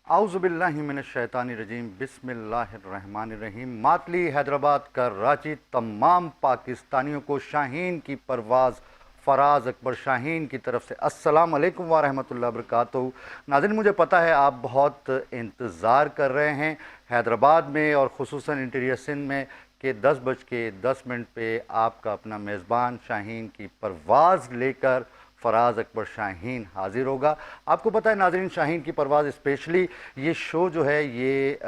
आउज़ुबिल्लाहिमिनश्शैतानिर्रजीम बिस्मिल्लाहिर्रहमानिर्रहीम। मातली हैदराबाद का रांची तमाम पाकिस्तानियों को शाहीन की परवाज़ फ़राज़ अकबर शाहीन की तरफ से अस्सलाम वालेकुम व रहमतुल्लाहि व बरकातहू। नाज़रीन, मुझे पता है आप बहुत इंतज़ार कर रहे हैं हैदराबाद में और ख़ुसूसन इंटीरियर सिंध में कि 10:10 पे आपका अपना मेज़बान शाहीन की परवाज़ लेकर फ़राज़ अकबर शाहीन हाज़िर होगा। आपको पता है नाज़रीन, शाहीन की परवाज़ स्पेशली ये शो जो है ये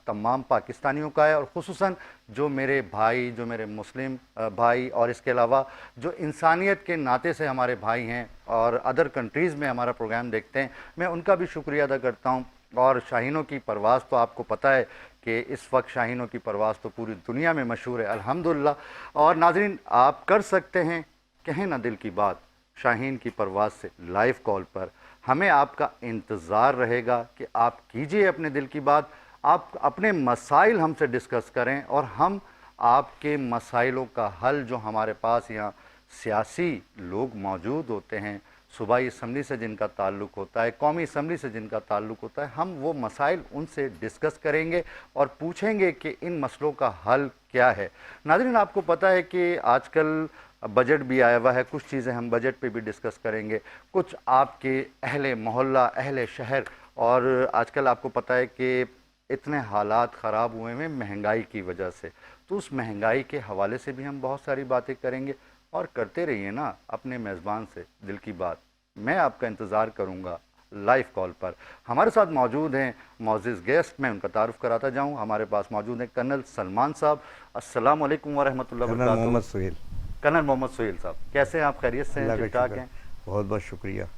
तमाम पाकिस्तानियों का है और ख़ुसूसन जो मेरे भाई, जो मेरे मुस्लिम भाई और इसके अलावा जो इंसानियत के नाते से हमारे भाई हैं और अदर कंट्रीज़ में हमारा प्रोग्राम देखते हैं, मैं उनका भी शुक्रिया अदा करता हूँ। और शाहीनों की परवाज़ तो आपको पता है कि इस वक्त शाहीनों की परवाज़ तो पूरी दुनिया में मशहूर है, अल्हम्दुलिल्लाह। और नाज़रीन, आप कर सकते हैं कहें ना दिल की बात शाहीन की परवाज़ से लाइव कॉल पर। हमें आपका इंतज़ार रहेगा कि आप कीजिए अपने दिल की बात, आप अपने मसाइल हमसे डिस्कस करें और हम आपके मसाइलों का हल, जो हमारे पास यहाँ सियासी लोग मौजूद होते हैं, सूबाई असम्बली से जिनका ताल्लुक़ होता है, कौमी असम्बली से जिनका ताल्लुक़ होता है, हम वो मसाइल उनसे डिस्कस करेंगे और पूछेंगे कि इन मसलों का हल क्या है। नाज़रीन, आपको पता है कि आजकल बजट भी आया हुआ है, कुछ चीज़ें हम बजट पे भी डिस्कस करेंगे, कुछ आपके अहले मोहल्ला, अहले शहर, और आजकल आपको पता है कि इतने हालात ख़राब हुए हैं महंगाई की वजह से, तो उस महंगाई के हवाले से भी हम बहुत सारी बातें करेंगे। और करते रहिए ना अपने मेज़बान से दिल की बात। मैं आपका इंतज़ार करूँगा लाइव कॉल पर। हमारे साथ मौजूद हैं मोअज़्ज़िज़ गेस्ट, मैं उनका तारुफ़ कराता जाऊँ। हमारे पास मौजूद हैं कर्नल सलमान साहब। अस्सलाम वालेकुम व रहमतुल्लाहि व कर्नल बरकातहू। मोहम्मद सुहेल। कर्नल मोहम्मद सुहेल साहब, कैसे हैं आप? खैरियत से हैं? अल्लाह का ठीक ठाक शुक्र, हैं? बहुत बहुत शुक्रिया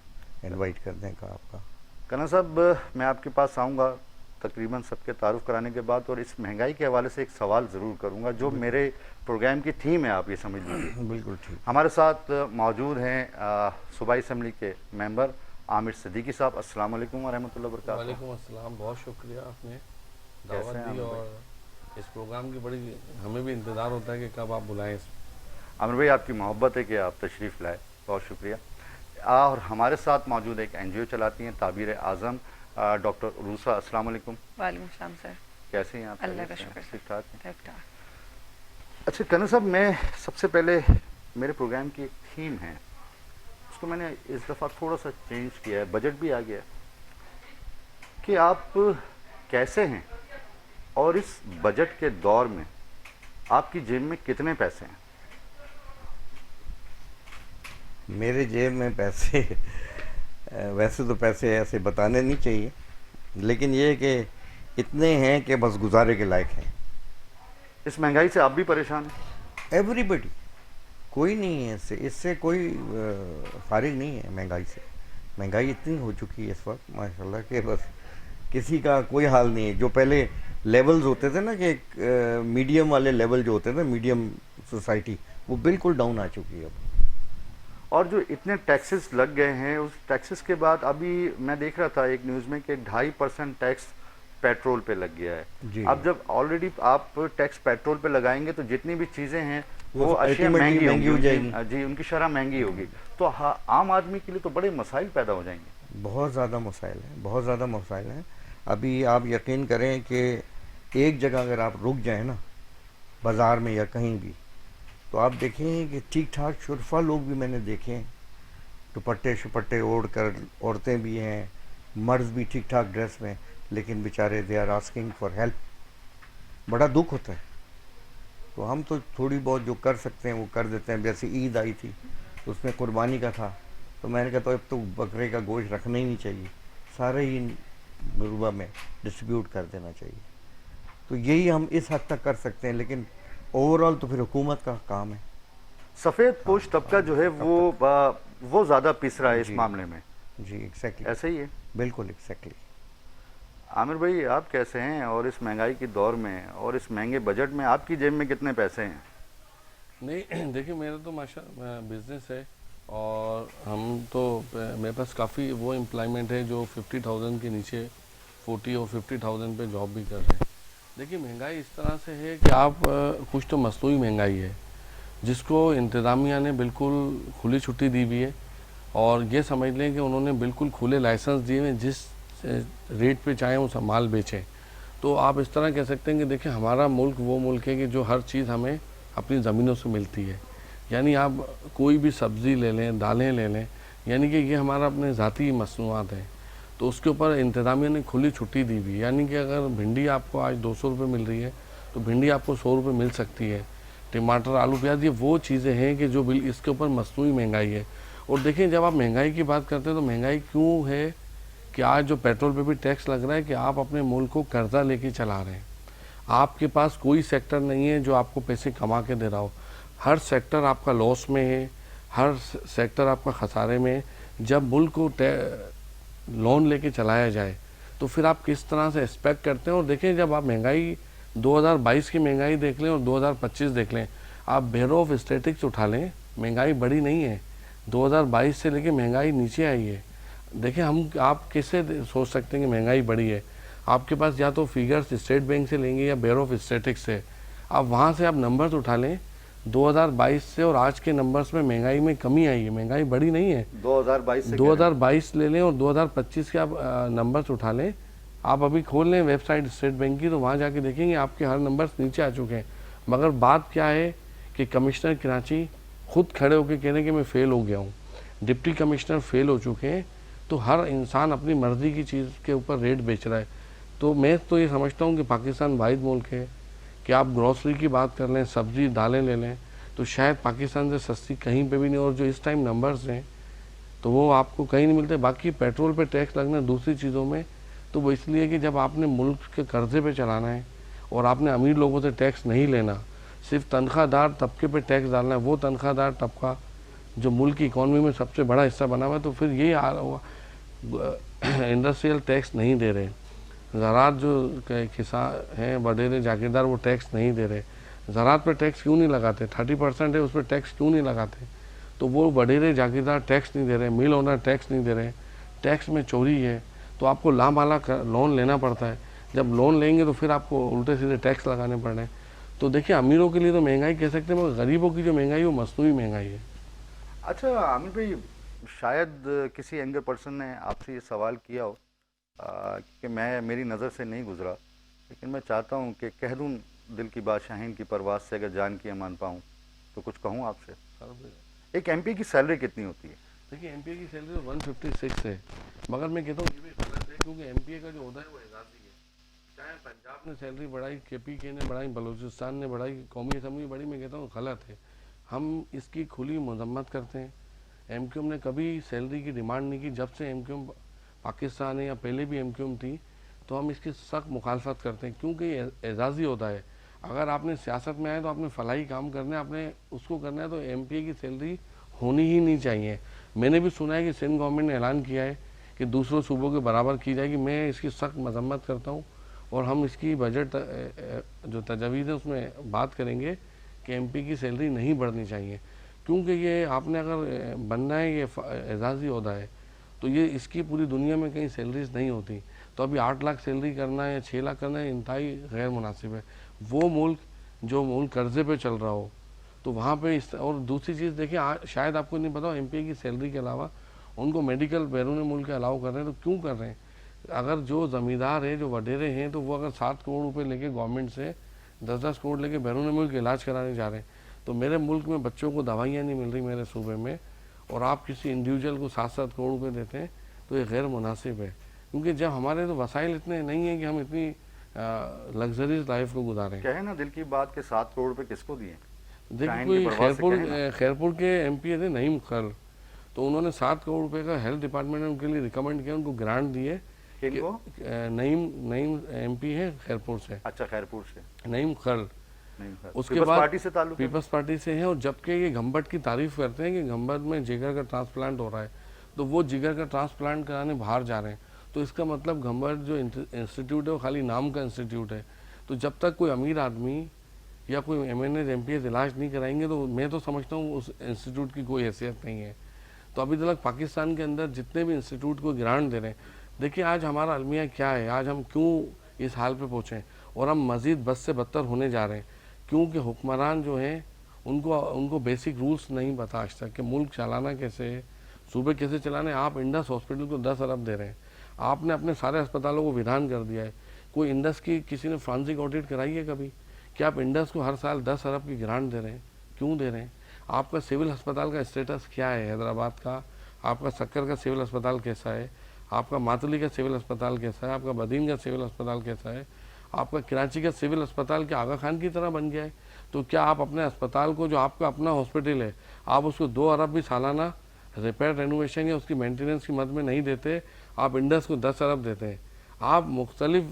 इनवाइट करने का आपका। कर्नल साहब, मैं आपके पास आऊँगा तकरीबन सबके तारुफ़ कराने के बाद, और इस महंगाई के हवाले से एक सवाल ज़रूर करूँगा जो मेरे प्रोग्राम की थीम है, आप ये समझ लीजिए। बिल्कुल ठीक। हमारे साथ मौजूद हैं सूबाई असम्बली के मेंबर आमिर सिद्दीकी साहब। अस्सलाम वालेकुम व रहमतुल्लाहि व बरकातहू। वालेकुम अस्सलाम, बहुत शुक्रिया आपने दावत कैसे हैं दी आमिर भाई? और इस प्रोग्राम की बड़ी हमें भी इंतज़ार होता है कि कब आप बुलाएं इस। आमिर भाई, आपकी मोहब्बत है कि आप तशरीफ़ लाए, बहुत शुक्रिया। और हमारे साथ मौजूद एक NGO चलाती हैं ताबीर आज़म, डॉक्टर उरूसा। अस्सलाम वालेकुम। वालेकुम सलाम सर। कैसे हैं आप? अल्लाह का खैरियत से हैं? शुक्र ठीक ठाक हैं? ठीक ठाक। अच्छा कर्नल साहब, मैं सबसे पहले, मेरे प्रोग्राम की एक थीम है, उसको मैंने इस दफ़ा थोड़ा सा चेंज किया है, बजट भी आ गया है, कि आप कैसे हैं और इस बजट के दौर में आपकी जेब में कितने पैसे हैं? मेरे जेब में पैसे वैसे तो पैसे ऐसे बताने नहीं चाहिए, लेकिन ये है कि इतने हैं कि बस गुजारे के लायक हैं। इस महंगाई से आप भी परेशान हैं? एवरीबडी, कोई नहीं है इससे, इससे कोई फारिग नहीं है महंगाई से। महंगाई इतनी हो चुकी है इस वक्त माशाल्लाह कि बस किसी का कोई हाल नहीं है। जो पहले लेवल्स होते थे ना कि मीडियम वाले लेवल जो होते थे, मीडियम सोसाइटी, वो बिल्कुल डाउन आ चुकी है अब। और जो इतने टैक्सेस लग गए हैं, उस टैक्सेस के बाद अभी मैं देख रहा था एक न्यूज़ में कि 2.5% टैक्स पेट्रोल पे लग गया जी। है। अब जब ऑलरेडी आप टैक्स पेट्रोल पे लगाएंगे तो जितनी भी चीज़ें हैं वो वो अशिया ultimately महंगी महंगी हो जाएगी। जी, उनकी शरह महंगी होगी, तो आम आदमी के लिए तो बड़े मसाइल पैदा हो जाएंगे। बहुत ज़्यादा मसाइल हैं, बहुत ज़्यादा मसाइल हैं। अभी आप यकीन करें कि एक जगह अगर आप रुक जाएं ना, बाज़ार में या कहीं भी, तो आप देखें कि ठीक ठाक शुरफा लोग भी मैंने देखे हैं, दुपट्टे शुपट्टे ओढ़ कर, औरतें भी हैं, मर्द भी ठीक ठाक ड्रेस में, लेकिन बेचारे they are asking for help. बड़ा दुख होता है। तो हम तो थोड़ी बहुत जो कर सकते हैं वो कर देते हैं। जैसे ईद आई थी तो उसमें कुर्बानी का था, तो मैंने कहा तो अब तो बकरे का गोश्त रखना ही नहीं चाहिए, सारे ही गुरबा में डिस्ट्रीब्यूट कर देना चाहिए। तो यही हम इस हद तक कर सकते हैं, लेकिन ओवरऑल तो फिर हुकूमत का काम है। सफ़ेद पोश तबका जो है वो ज़्यादा पिस रहा है इस जी। मामले में। जी एग्जैक्टली, ऐसा ही है। बिल्कुल एग्जैक्टली। आमिर भाई, आप कैसे हैं और इस महंगाई के दौर में और इस महंगे बजट में आपकी जेब में कितने पैसे हैं? नहीं देखिए, मेरा तो माशा बिजनेस है और हम तो मेरे पास काफ़ी वो एम्प्लॉयमेंट है जो 50,000 के नीचे 40 और 50,000 पे जॉब भी कर रहे हैं। देखिए, महंगाई इस तरह से है कि आप कुछ तो मसनूई महंगाई है जिसको इंतज़ामिया ने बिल्कुल खुली छुट्टी दी हुई है, और ये समझ लें कि उन्होंने बिल्कुल खुले लाइसेंस दिए हैं जिस रेट पे चाहें वो माल बेचें। तो आप इस तरह कह सकते हैं कि देखिए हमारा मुल्क वो मुल्क है कि जो हर चीज़ हमें अपनी ज़मीनों से मिलती है। यानी आप कोई भी सब्ज़ी ले लें, दालें ले लें, यानी कि ये हमारा अपने ज़ाती मसनूआत है। तो उसके ऊपर इंतज़ामिया ने खुली छुट्टी दी हुई, यानी कि अगर भिंडी आपको आज 200 रुपये मिल रही है तो भिंडी आपको 100 रुपये मिल सकती है। टमाटर, आलू, प्याज, ये वो चीज़ें हैं कि जो बिल इसके ऊपर मसनूई महंगाई है। और देखें जब आप महंगाई की बात करते हैं तो महंगाई क्यों है कि आज जो पेट्रोल पे भी टैक्स लग रहा है कि आप अपने मुल्क को कर्जा लेके चला रहे हैं। आपके पास कोई सेक्टर नहीं है जो आपको पैसे कमा के दे रहा हो, हर सेक्टर आपका लॉस में है, हर सेक्टर आपका खसारे में है। जब मुल्क को लोन लेके चलाया जाए तो फिर आप किस तरह से एक्सपेक्ट करते हैं। और देखें जब आप महंगाई 2022 की महंगाई देख लें और 2025 देख लें, आप ब्यूरो ऑफ स्टैटिस्टिक्स उठा लें, महंगाई बढ़ी नहीं है। 2022 से लेके महंगाई नीचे आई है। देखिए आप कैसे सोच सकते हैं कि महंगाई बढ़ी है। आपके पास या तो फिगर्स स्टेट बैंक से लेंगे या ब्यूरो ऑफ स्टैटिस्टिक्स से, आप वहाँ से आप नंबर्स उठा लें। 2022 से और आज के नंबर्स में महंगाई में कमी आई है, महंगाई बढ़ी नहीं है। 2022 से 2022 ले लें और 2025 के आप नंबर्स उठा लें। आप अभी खोल लें वेबसाइट स्टेट बैंक की, तो वहाँ जाके देखेंगे आपके हर नंबर्स नीचे आ चुके हैं। मगर बात क्या है कि कमिश्नर कराची खुद खड़े होकर कह रहे हैं कि मैं फ़ेल हो गया हूँ, डिप्टी कमिश्नर फेल हो चुके हैं। तो हर इंसान अपनी मर्ज़ी की चीज़ के ऊपर रेट बेच रहा है। तो मैं तो ये समझता हूँ कि पाकिस्तान वाहिद मुल्क है कि आप ग्रॉसरी की बात कर लें, सब्ज़ी दालें ले लें, तो शायद पाकिस्तान से सस्ती कहीं पे भी नहीं। और जो इस टाइम नंबर्स हैं तो वो आपको कहीं नहीं मिलते। बाकी पेट्रोल पे टैक्स लगना दूसरी चीज़ों में, तो वो इसलिए कि जब आपने मुल्क के कर्जे पे चलाना है और आपने अमीर लोगों से टैक्स नहीं लेना, सिर्फ तनख्वाहदार तबके पे टैक्स डालना है, वो तनख्वाहदार तबका जो मुल्क की इकॉनमी में सबसे बड़ा हिस्सा बना हुआ है, तो फिर यही हाल हुआ। इंडस्ट्रियल टैक्स नहीं दे रहे, ज़रात जो किसान हैं वडेरे जागीरदार वो टैक्स नहीं दे रहे। ज़रात पर टैक्स क्यों नहीं लगाते? 30% है, उस पर टैक्स क्यों नहीं लगाते? तो वो वडेरे जागीरदार टैक्स नहीं दे रहे, मिल ओनर टैक्स नहीं दे रहे, टैक्स में चोरी है। तो आपको लामाला लोन लेना पड़ता है। जब लोन लेंगे तो फिर आपको उल्टे सीधे टैक्स लगाने पड़ रहे हैं। तो देखिए अमीरों के लिए तो महंगाई कह सकते हैं, मगर गरीबों की जो महंगाई है वो मसनूई महंगाई है। अच्छा आमिर भाई, शायद किसी यंगर पर्सन ने आपसे ये सवाल किया हो कि मेरी नज़र से नहीं गुजरा, लेकिन मैं चाहता हूँ कि कह दूँ दिल की बात, शाहीन की परवाज़ से अगर जान की अमान पाऊँ तो कुछ कहूँ आपसे। एक एमपी की सैलरी कितनी होती है? देखिए एमपी की सैलरी 156 है, मगर मैं कहता हूँ ये भी गलत है, क्योंकि एमपी का जो होता है वो एजाजी है। चाहे पंजाब ने सैलरी बढ़ाई, केपीके ने बढ़ाई, बलूचिस्तान ने बढ़ाई, कौमी असम्बली बढ़ी, मैं कहता हूँ गलत है। हम इसकी खुली मजम्मत करते हैं। एमक्यूएम ने कभी सैलरी की डिमांड नहीं की। जब से एमक्यूएम पाकिस्तान है या पहले भी एमक्यूएम थी, तो हम इसकी सख्त मुखालफत करते हैं, क्योंकि ये एजाजी होता है। अगर आपने सियासत में आए तो आपने फलाही काम करना है, आपने उसको करना है, तो एमपी की सैलरी होनी ही नहीं चाहिए। मैंने भी सुना है कि सिंध गवर्नमेंट ने ऐलान किया है कि दूसरों सूबों के बराबर की जाएगी। मैं इसकी सख्त मजम्मत करता हूँ और हम इसकी बजट जो तजवीज़ है उसमें बात करेंगे कि एमपी की सैलरी नहीं बढ़नी चाहिए, क्योंकि ये आपने अगर बनना है, ये एजाजी ओहदा है, तो ये इसकी पूरी दुनिया में कहीं सैलरीज नहीं होती। तो अभी 8 लाख सैलरी करना है या 6 लाख करना है, इंतहाई गैर मुनासिब है। वो मुल्क जो मुल्क कर्जे पे चल रहा हो तो वहाँ पे और दूसरी चीज़ देखिए, शायद आपको नहीं पता, एमपी की सैलरी के अलावा उनको मेडिकल बैरून मुल्क के अलाउ कर रहे हैं। तो क्यों कर रहे हैं? अगर जो ज़मींदार है, जो वडेरे हैं, तो वो अगर 7 करोड़ रुपए लेके गवर्नमेंट से 10-10 करोड़ लेके बैरून मुल्क इलाज कराने जा रहे हैं, तो मेरे मुल्क में बच्चों को दवाइयाँ नहीं मिल रही मेरे सूबे में, और आप किसी इंडिविजुअल को 7-7 करोड़ रुपए देते हैं, तो ये गैर मुनासिब है। क्योंकि जब हमारे तो वसाइल इतने नहीं हैं कि हम इतनी लग्जरीज लाइफ को गुजारें। कहे ना दिल की बात के 7 करोड़ रुपए किसको दिए? देखिए कोई खैरपुर के एमपी थे नईम खल, तो उन्होंने 7 करोड़ रुपए का हेल्थ डिपार्टमेंट ने उनके लिए रिकमेंड किया, उनको ग्रांट दिए। नईम एमपी है खैरपुर से। अच्छा, खैरपुर से नईम खल। उसके पीपल्स बाद पार्टी से ताल्लुक है? पीपल्स पार्टी से है। और जबकि ये घंबट की तारीफ करते हैं कि घंबट में जिगर का ट्रांसप्लांट हो रहा है, तो वो जिगर का ट्रांसप्लांट कराने बाहर जा रहे हैं। तो इसका मतलब घंबट जो इंस्टीट्यूट है वो खाली नाम का इंस्टीट्यूट है। तो जब तक कोई अमीर आदमी या कोई MNA MPs इलाज नहीं कराएंगे, तो मैं तो समझता हूँ उस इंस्टीट्यूट की कोई हैसियत नहीं है। तो अभी तक पाकिस्तान के अंदर जितने भी इंस्टीट्यूट को ग्रांट दे रहे हैं, देखिए आज हमारा अलमिया क्या है, आज हम क्यों इस हाल पे पहुँचे और हम मज़ीद बद से बदतर होने जा रहे हैं, क्योंकि हुक्मरान जो हैं उनको बेसिक रूल्स नहीं पता आज तक कि मुल्क चलाना कैसे है, सूबे कैसे चलाने। आप इंडस हॉस्पिटल को 10 अरब दे रहे हैं, आपने अपने सारे अस्पतालों को विधान कर दिया है। कोई इंडस की किसी ने फ्रांसिक ऑडिट कराई है कभी कि आप इंडस को हर साल 10 अरब की ग्रांट दे रहे हैं? क्यों दे रहे हैं? आपका सिविल अस्पताल का स्टेटस क्या है हैदराबाद का? आपका सक्कर का सिविल अस्पताल कैसा है? आपका मातुली का सिविल अस्पताल कैसा है? आपका बदीन का सिविल अस्पताल कैसा है? आपका कराची का सिविल अस्पताल क्या आगा खान की तरह बन गया है? तो क्या आप अपने अस्पताल को, जो आपका अपना हॉस्पिटल है, आप उसको 2 अरब भी सालाना रिपेयर रेनोवेशन या उसकी मेंटेनेंस की मद में नहीं देते? आप इंडस को 10 अरब देते हैं। आप मुख्तलिफ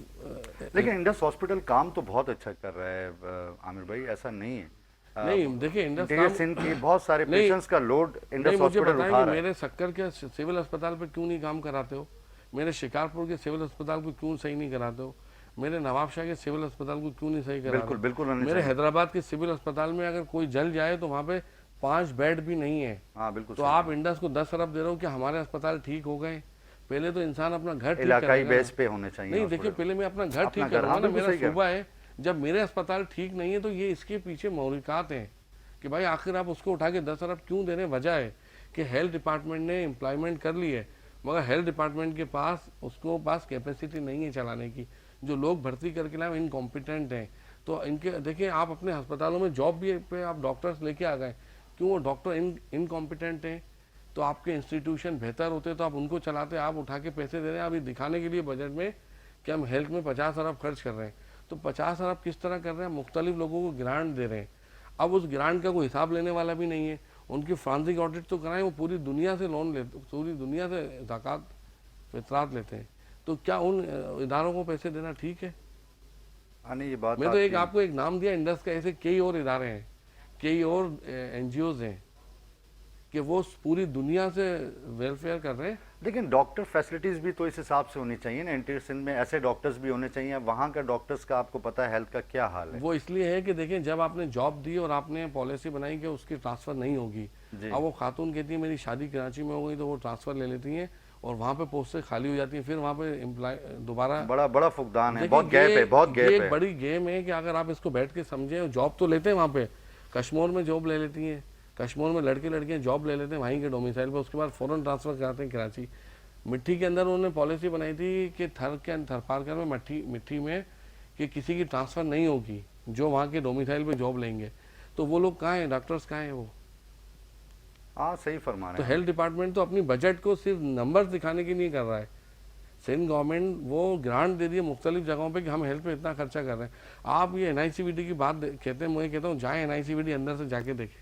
लेकिन इंडस हॉस्पिटल काम तो बहुत अच्छा कर रहा है आमिर भाई, ऐसा नहीं है। नहीं, देखिए इंडस इंटीरियर काम सिंध की बहुत सारे नहीं, पेशेंट्स का लोड इंडस नहीं, मुझे हॉस्पिटल बताएं उठा कि रहा है। मेरे सक्कर के सिविल अस्पताल पे क्यों नहीं काम कराते हो? मेरे शिकारपुर के सिविल अस्पताल को क्यों सही नहीं कराते हो? मेरे नवाबशाह के सिविल अस्पताल को क्यों नहीं सही करा बिल्कुल रहे हो? बिल्कुल होने मेरे चाहिए। हैदराबाद के सिविल अस्पताल में अगर कोई जल जाए तो वहाँ पे 5 बेड भी नहीं है। हाँ बिल्कुल तो सही। आप इंडस को 10 अरब दे रहे हो कि हमारे अस्पताल ठीक हो गए? पहले तो इंसान अपना घर ठीक इलाकाई करेगा ना। बेस पे होने चाहिए नहीं, देखिए हॉस्पिटल। पहले मैं अपना घर अपना ठीक घर, करूंगा हाँ, ना। बिल्कुल मेरा सही कह रहे सूबा है, जब मेरे अस्पताल ठीक नहीं है तो ये इसके पीछे महूरिकात हैं कि भाई आखिर आप उसको उठा के 10 अरब क्यों दे रहे हैं? वजह है कि हेल्थ डिपार्टमेंट ने एम्प्लॉयमेंट कर ली है, मगर हेल्थ डिपार्टमेंट के पास उसको पास कैपेसिटी नहीं है चलाने की। जो लोग भर्ती करके लाए इनकॉम्पिटेंट हैं। तो इनके देखिए, आप अपने अस्पतालों में जॉब भी पे आप डॉक्टर्स लेके आ गए, क्यों? वो डॉक्टर इनकॉम्पिटेंट हैं। तो आपके इंस्टीट्यूशन बेहतर होते तो आप उनको चलाते। आप उठा के पैसे दे रहे हैं अभी दिखाने के लिए बजट में कि हम हेल्थ में 50 अरब खर्च कर रहे हैं। तो 50 अरब किस तरह कर रहे हैं? मुख्तलिफ लोगों को ग्रांट दे रहे हैं। अब उस ग्रांट का कोई हिसाब लेने वाला भी नहीं है। उनकी फ्रांसिक ऑडिट तो कराएं, वो पूरी दुनिया से लोन लेते, पूरी दुनिया से ज़कात फितरात लेते हैं। तो क्या उन इदारों को पैसे देना ठीक है? हाँ नहीं, ये बात मैं तो एक आपकी- आपको एक नाम दिया इंडस का, ऐसे कई और इदारे हैं, कई और एनजीओज हैं कि वो पूरी दुनिया से वेलफेयर कर रहे हैं। लेकिन डॉक्टर फैसिलिटीज भी तो इस हिसाब से होनी चाहिए ना। इंटीरियर सिंध में ऐसे डॉक्टर्स भी होने चाहिए। वहाँ का डॉक्टर्स का आपको पता है हेल्थ का क्या हाल है। वो इसलिए है कि देखिए, जब आपने जॉब दी और आपने पॉलिसी बनाई कि उसकी ट्रांसफ़र नहीं होगी, जी। अब वो खातून कहती है मेरी शादी कराची में हो गई, तो वो ट्रांसफ़र ले लेती हैं और वहाँ पे पोस्टें खाली हो जाती हैं। फिर वहाँ पे एम्प्लॉय दोबारा बड़ा बड़ा फुकदान है, देखिए, बहुत गैप है, बहुत ये गैप एक है। बड़ी गेम है कि अगर आप इसको बैठ के समझें। जॉब तो लेते हैं वहाँ पे, कश्मीर में जॉब ले लेती हैं, कश्मीर में लड़के लड़कियाँ जॉब ले लेते हैं वहीं के डोमिसाइल पे, उसके बाद फ़ौरन ट्रांसफ़र कराते हैं कराची। मिट्टी के अंदर उन्होंने पॉलिसी बनाई थी कि थर पारकर में मिट्टी में कि किसी की ट्रांसफ़र नहीं होगी जो वहाँ के डोमिसाइल पे जॉब लेंगे। तो वो लोग कहाँ हैं? डॉक्टर्स कहाँ हैं? वो हाँ सही फरमा रहे तो हैं। हेल्थ डिपार्टमेंट तो अपनी बजट को सिर्फ नंबर्स दिखाने की नहीं कर रहा है। सिंध गवर्नमेंट वो ग्रांट दे दी है मुख्तलिफ जगहों पे कि हम हेल्थ पे इतना खर्चा कर रहे हैं। आप ये NICVD की बात कहते हैं, मैं कहता हूँ जाएँ NICVD अंदर से जाके देखें।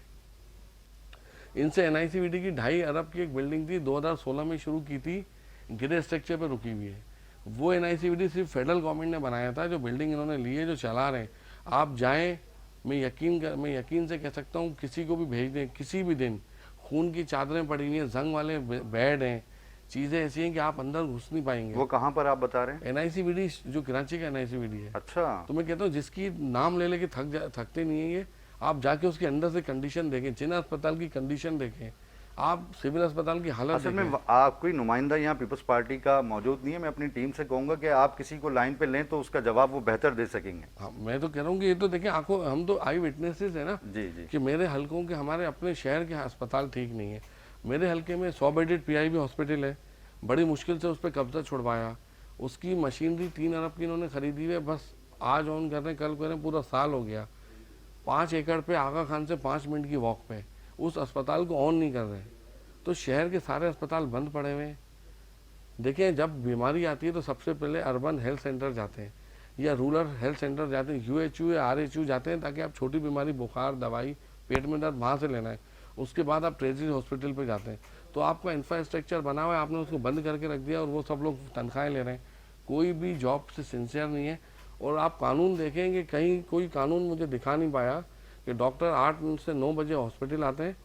इनसे NICVD की 2.5 अरब की एक बिल्डिंग थी, 2016 में शुरू की थी, ग्रे स्ट्रक्चर पे रुकी हुई है। वो NICVD सिर्फ फेडरल गवर्नमेंट ने बनाया था। जो बिल्डिंग इन्होंने ली है, जो चला रहे हैं, आप जाएँ, मैं यकीन से कह सकता हूँ, किसी को भी भेज दें किसी भी दिन, खून की चादरें पड़ी हुई हैं, जंग वाले बेड हैं, चीज़ें ऐसी हैं कि आप अंदर घुस नहीं पाएंगे। वो कहाँ पर आप बता रहे हैं? NICVD जो कराची का NICVD है। अच्छा, तो मैं कहता हूँ जिसकी नाम ले लेके थकते नहीं है ये, आप जाके उसके अंदर से कंडीशन देखें, जिना अस्पताल की कंडीशन देखें, आप सिविल अस्पताल की हालत असल में देखें। आप कोई नुमाइंदा यहाँ पीपल्स पार्टी का मौजूद नहीं है। मैं अपनी टीम से कहूँगा कि आप किसी को लाइन पे लें तो उसका जवाब वो बेहतर दे सकेंगे। हाँ, मैं तो कह रहा हूँ कि ये तो देखिए आंखों, हम तो आई विटनेसेस है ना जी जी। कि मेरे हलकों के, हमारे अपने शहर के अस्पताल ठीक नहीं है। मेरे हलके में 100 बेडेड PIB हॉस्पिटल है, बड़ी मुश्किल से उस पर कब्जा छुड़वाया। उसकी मशीनरी 3 अरब की इन्होंने खरीदी हुई है, बस आज ऑन कर रहे हैं, कल कर रहे हैं, पूरा साल हो गया। 5 एकड़ पे आगा खान से 5 मिनट की वॉक पे उस अस्पताल को ऑन नहीं कर रहे। तो शहर के सारे अस्पताल बंद पड़े हुए हैं। देखें, जब बीमारी आती है तो सबसे पहले अर्बन हेल्थ सेंटर जाते हैं या रूरल हेल्थ सेंटर जाते हैं, UHU या RHU जाते हैं, ताकि आप छोटी बीमारी, बुखार, दवाई, पेट में दर्द वहाँ से लेना है। उसके बाद आप ट्रेजरी हॉस्पिटल पे जाते हैं। तो आपका इंफ्रास्ट्रक्चर बना हुआ है, आपने उसको बंद करके रख दिया और वो सब लोग तनख्वाहें ले रहे हैं। कोई भी जॉब से सिंसियर नहीं है। और आप कानून देखेंगे, कहीं कोई कानून मुझे दिखा नहीं पाया कि डॉक्टर 8 से 9 बजे हॉस्पिटल आते हैं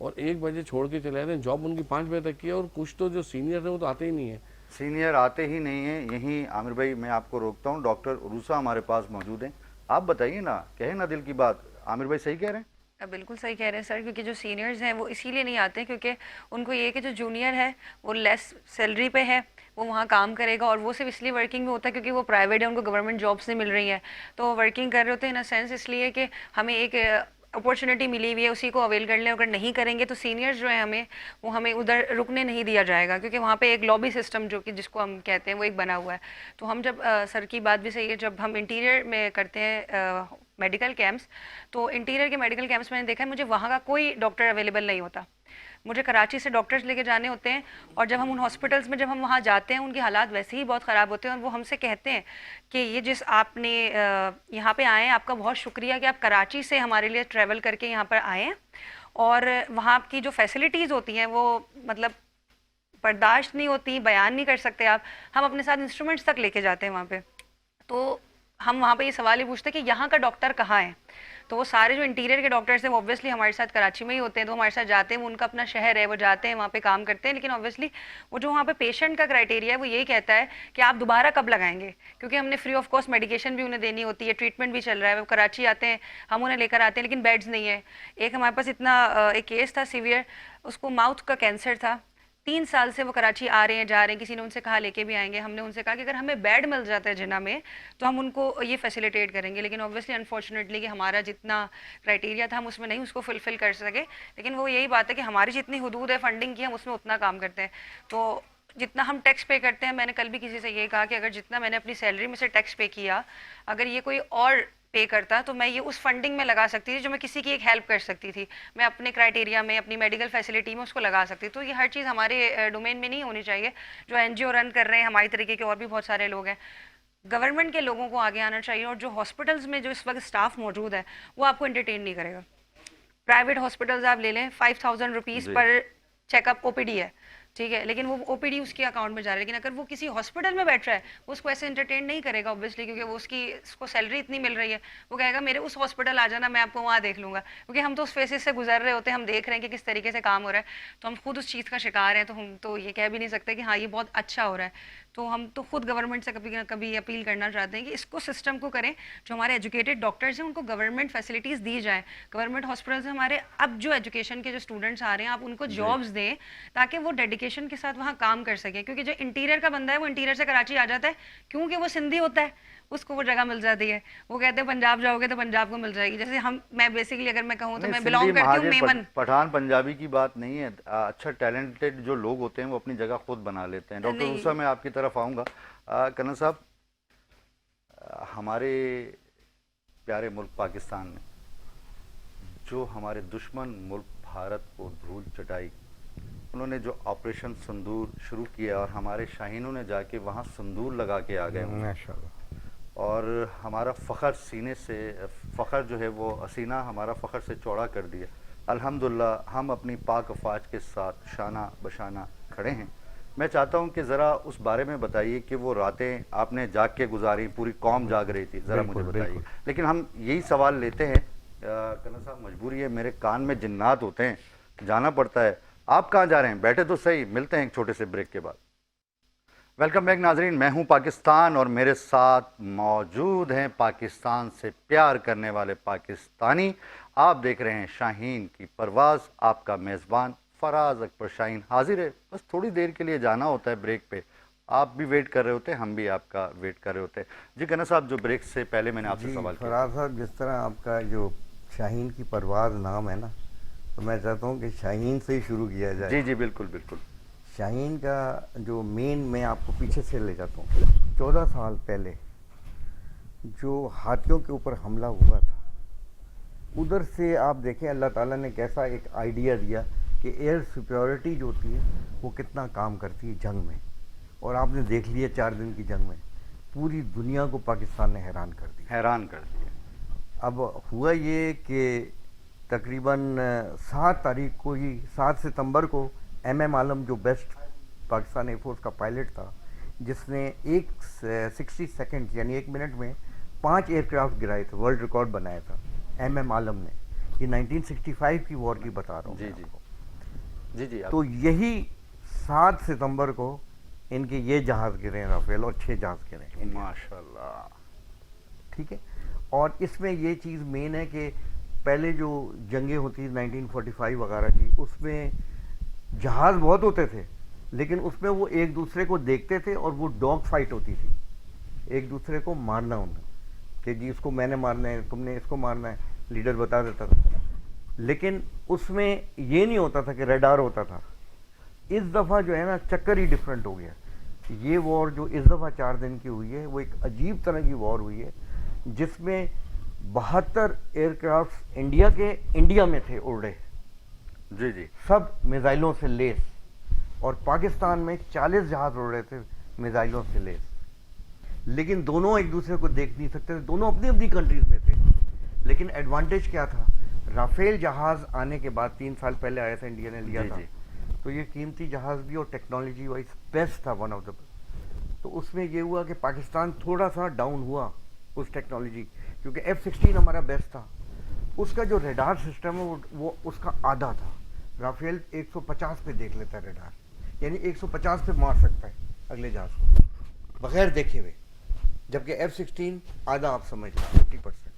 और 1 बजे छोड़ के चले जाते हैं। जॉब उनकी 5 बजे तक की है और कुछ तो जो सीनियर हैं वो तो आते ही नहीं है। सीनियर आते ही नहीं है। यहीं आमिर भाई मैं आपको रोकता हूँ, डॉक्टर उरूसा हमारे पास मौजूद हैं। आप बताइए ना, कहे ना दिल की बात। आमिर भाई सही कह रहे हैं? बिल्कुल सही कह रहे हैं सर, क्योंकि जो सीनियर्स हैं वो इसीलिए नहीं आते क्योंकि उनको ये है कि जो जूनियर है वो लेस सैलरी पे है, वो वहाँ काम करेगा, और वो सिर्फ इसलिए वर्किंग में होता है क्योंकि वो प्राइवेट है, उनको गवर्नमेंट जॉब्स नहीं मिल रही हैं, तो वो वर्किंग कर रहे होते हैं इन अ सेंस इसलिए कि हमें एक अपॉर्चुनिटी मिली हुई है उसी को अवेल कर लें, अगर नहीं करेंगे तो सीनियर्स जो है हमें उधर रुकने नहीं दिया जाएगा, क्योंकि वहाँ पे एक लॉबी सिस्टम जो कि जिसको हम कहते हैं वो एक बना हुआ है। तो हम जब सर की बात भी सही है, जब हम इंटीरियर में करते हैं मेडिकल कैंप्स, तो इंटीरियर के मेडिकल कैंप्स मैंने देखा है मुझे वहाँ का कोई डॉक्टर अवेलेबल नहीं होता। मुझे कराची से डॉक्टर्स लेके जाने होते हैं, और जब हम उन हॉस्पिटल्स में जब हम वहाँ जाते हैं उनके हालात वैसे ही बहुत ख़राब होते हैं, और वो हमसे कहते हैं कि ये जिस आपने यहाँ पे आए हैं, आपका बहुत शुक्रिया कि आप कराची से हमारे लिए ट्रैवल करके यहाँ पर आए हैं, और वहाँ की जो फैसिलिटीज़ होती हैं वो मतलब बर्दाश्त नहीं होती, बयान नहीं कर सकते आप। हम अपने साथ इंस्ट्रूमेंट्स तक लेके जाते हैं वहाँ पे, तो हम वहाँ पे ये सवाल ही पूछते हैं कि यहाँ का डॉक्टर कहाँ है। तो वो सारे जो इंटीरियर के डॉक्टर्स हैं वो ऑब्वियसली हमारे साथ कराची में ही होते हैं, तो हमारे साथ जाते हैं, वो उनका अपना शहर है, वो जाते हैं वहाँ पे काम करते हैं, लेकिन ऑब्वियसली वो जो वहाँ पे पेशेंट का क्राइटेरिया है वो यही कहता है कि आप दोबारा कब लगाएंगे, क्योंकि हमने फ्री ऑफ कॉस्ट मेडिकेशन भी उन्हें देनी होती है, ट्रीटमेंट भी चल रहा है। वो कराची आते हैं, हम उन्हें लेकर आते हैं, लेकिन बेड्स नहीं है। एक हमारे पास इतना एक केस था सीवियर, उसको माउथ का कैंसर था, 3 साल से वो कराची आ रहे हैं जा रहे हैं, किसी ने उनसे कहा लेके भी आएंगे। हमने उनसे कहा कि अगर हमें बेड मिल जाता है जिन्ना में तो हम उनको ये फैसिलिटेट करेंगे, लेकिन ऑब्वियसली अनफॉर्चुनेटली कि हमारा जितना क्राइटेरिया था हम उसमें नहीं उसको फुलफिल कर सके। लेकिन वो यही बात है कि हमारी जितनी हदूद है फंडिंग की, हम उसमें उतना काम करते हैं। तो जितना हम टैक्स पे करते हैं, मैंने कल भी किसी से ये कहा कि अगर जितना मैंने अपनी सैलरी में से टैक्स पे किया, अगर ये कोई और पे करता तो मैं ये उस फंडिंग में लगा सकती थी जो मैं किसी की एक हेल्प कर सकती थी, मैं अपने क्राइटेरिया में अपनी मेडिकल फैसिलिटी में उसको लगा सकती। तो ये हर चीज़ हमारे डोमेन में नहीं होनी चाहिए। जो एनजीओ रन कर रहे हैं, हमारी तरीके के और भी बहुत सारे लोग हैं, गवर्नमेंट के लोगों को आगे आना चाहिए। और जो हॉस्पिटल्स में जो इस वक्त स्टाफ मौजूद है वो आपको एंटरटेन नहीं करेगा। प्राइवेट हॉस्पिटल्स आप ले लें, 5000 रुपीज़ पर चेकअप ओपीडी है, ठीक है, लेकिन वो ओपीडी उसके अकाउंट में जा रहा है। लेकिन अगर वो किसी हॉस्पिटल में बैठ रहा है वो उसको ऐसे एंटरटेन नहीं करेगा ऑब्वियसली, क्योंकि वो उसको सैलरी इतनी मिल रही है। वो कहेगा मेरे उस हॉस्पिटल आ जाना, मैं आपको वहाँ देख लूँगा, क्योंकि हम तो उस फेसेस से गुजर रहे होते हैं, हम देख रहे हैं कि किस तरीके से काम हो रहा है, तो हम खुद उस चीज़ का शिकार हैं। तो हम तो ये कह भी नहीं सकते कि हाँ ये बहुत अच्छा हो रहा है। तो हम तो खुद गवर्नमेंट से कभी ना कभी अपील करना चाहते हैं कि इसको सिस्टम को करें, जो हमारे एजुकेटेड डॉक्टर्स हैं उनको गवर्नमेंट फैसिलिटीज़ दी जाए। गवर्नमेंट हॉस्पिटल से हमारे अब जो एजुकेशन के जो स्टूडेंट्स आ रहे हैं, आप उनको जॉब्स दें ताकि वो डेडिकेशन के साथ वहाँ काम कर सके। क्योंकि जो इंटीरियर का बंदा है वो इंटीरियर से कराची आ जाता है क्योंकि वो सिंधी होता है, उसको वो जगह मिल जाती है। वो कहते हैं पंजाब जाओगे तो पंजाब को मिल जाएगी। जैसे मैं बेसिकली अगर मैं कहूँ तो मैं बिलोंग करती हूँ मेमन। पठान पंजाबी की बात नहीं है, अच्छा टैलेंटेड जो लोग होते हैं वो अपनी जगह खुद बना लेते हैं। डॉक्टर उषा, मैं आपकी तरफ आऊँगा। कन्ना साहब, हमारे प्यारे मुल्क पाकिस्तान में जो हमारे दुश्मन मुल्क भारत को धूल चटाई, उन्होंने जो ऑपरेशन संदूर शुरू किया और हमारे शाहीनों ने जाके वहाँ संदूर लगा के आ गए माशाअल्लाह, और हमारा फ़ख्र सीने से फ़ख्र जो है वो सीना हमारा फ़ख्र से चौड़ा कर दिया। अल्हम्दुलिल्लाह हम अपनी पाक अफवाज के साथ शाना बशाना खड़े हैं। मैं चाहता हूं कि ज़रा उस बारे में बताइए कि वो रातें आपने जाग के गुजारी, पूरी कौम जाग रही थी, ज़रा मुझे बताइए। लेकिन हम यही सवाल लेते हैं, कन्ना साहब मजबूरी है, मेरे कान में जिन्नात होते हैं, जाना पड़ता है। आप कहाँ जा रहे हैं? बैठे तो सही, मिलते हैं एक छोटे से ब्रेक के बाद। वेलकम बैक नाजरीन, मैं हूं पाकिस्तान और मेरे साथ मौजूद हैं पाकिस्तान से प्यार करने वाले पाकिस्तानी। आप देख रहे हैं शाहीन की परवाज़, आपका मेज़बान फराज अकबर शाहीन हाजिर है। बस थोड़ी देर के लिए जाना होता है ब्रेक पे, आप भी वेट कर रहे होते हैं, हम भी आपका वेट कर रहे होते हैं। जी कन्ना साहब, जो ब्रेक से पहले मैंने आपसे सवाल किया, फराज साहब, जिस तरह आपका जो शाहीन की परवाज़ नाम है ना, तो मैं चाहता हूँ कि शाहीन से ही शुरू किया जाए। जी जी बिल्कुल बिल्कुल। शाहीन का जो मेन, मैं आपको पीछे से ले जाता हूँ। 14 साल पहले जो हाथियों के ऊपर हमला हुआ था, उधर से आप देखें अल्लाह ताला ने कैसा एक आइडिया दिया कि एयर सिक्योरिटी जो होती है वो कितना काम करती है जंग में। और आपने देख लिया 4 दिन की जंग में पूरी दुनिया को पाकिस्तान ने हैरान कर दिया। अब हुआ ये कि तकरीबन 7 तारीख को ही, 7 सितंबर को MM आलम जो बेस्ट पाकिस्तान एयरफोर्स का पायलट था, जिसने 60 सेकंड यानी 1 मिनट में 5 एयरक्राफ्ट गिराए थे, वर्ल्ड रिकॉर्ड बनाया था MM आलम ने। ये 1965 की वॉर की बता रहा हूँ जी जी जी जी। तो यही 7 सितंबर को इनके ये जहाज़ गिरे हैं, राफेल, और 6 जहाज़ गिरे माशाल्लाह। ठीक है। और इसमें ये चीज़ मेन है कि पहले जो जंगें होती 1945 वगैरह की, उसमें जहाज़ बहुत होते थे, लेकिन उसमें वो एक दूसरे को देखते थे और वो डॉग फाइट होती थी, एक दूसरे को मारना उन्हें कि जी इसको मैंने मारना है, तुमने इसको मारना है। लीडर बता देता था। लेकिन उसमें ये नहीं होता था कि रडार होता था। इस दफ़ा जो है ना चक्कर ही डिफरेंट हो गया। ये वॉर जो इस दफ़ा 4 दिन की हुई है वो एक अजीब तरह की वॉर हुई है, जिसमें 72 एयरक्राफ्ट इंडिया में थे उड़ रहे, जी जी, सब मिसाइलों से लेस, और पाकिस्तान में 40 जहाज उड़ रहे थे मिसाइलों से लेस। लेकिन दोनों एक दूसरे को देख नहीं सकते थे, दोनों अपनी अपनी कंट्रीज में थे। लेकिन एडवांटेज क्या था, राफेल जहाज आने के बाद 3 साल पहले आया था, इंडिया ने लिया जी, था, जी। तो ये कीमती जहाज भी और टेक्नोलॉजी वाइज बेस्ट था, वन ऑफ द। तो उसमें ये हुआ कि पाकिस्तान थोड़ा सा डाउन हुआ उस टेक्नोलॉजी, क्योंकि F-16 हमारा बेस्ट था। उसका जो रेडार सिस्टम है वो उसका आधा था। राफेल 150 पे देख लेता है रेडार, यानी 150 पे मार सकता है अगले जहाज को बगैर देखे हुए, जबकि F-16 आधा, आप समझ लो 50%।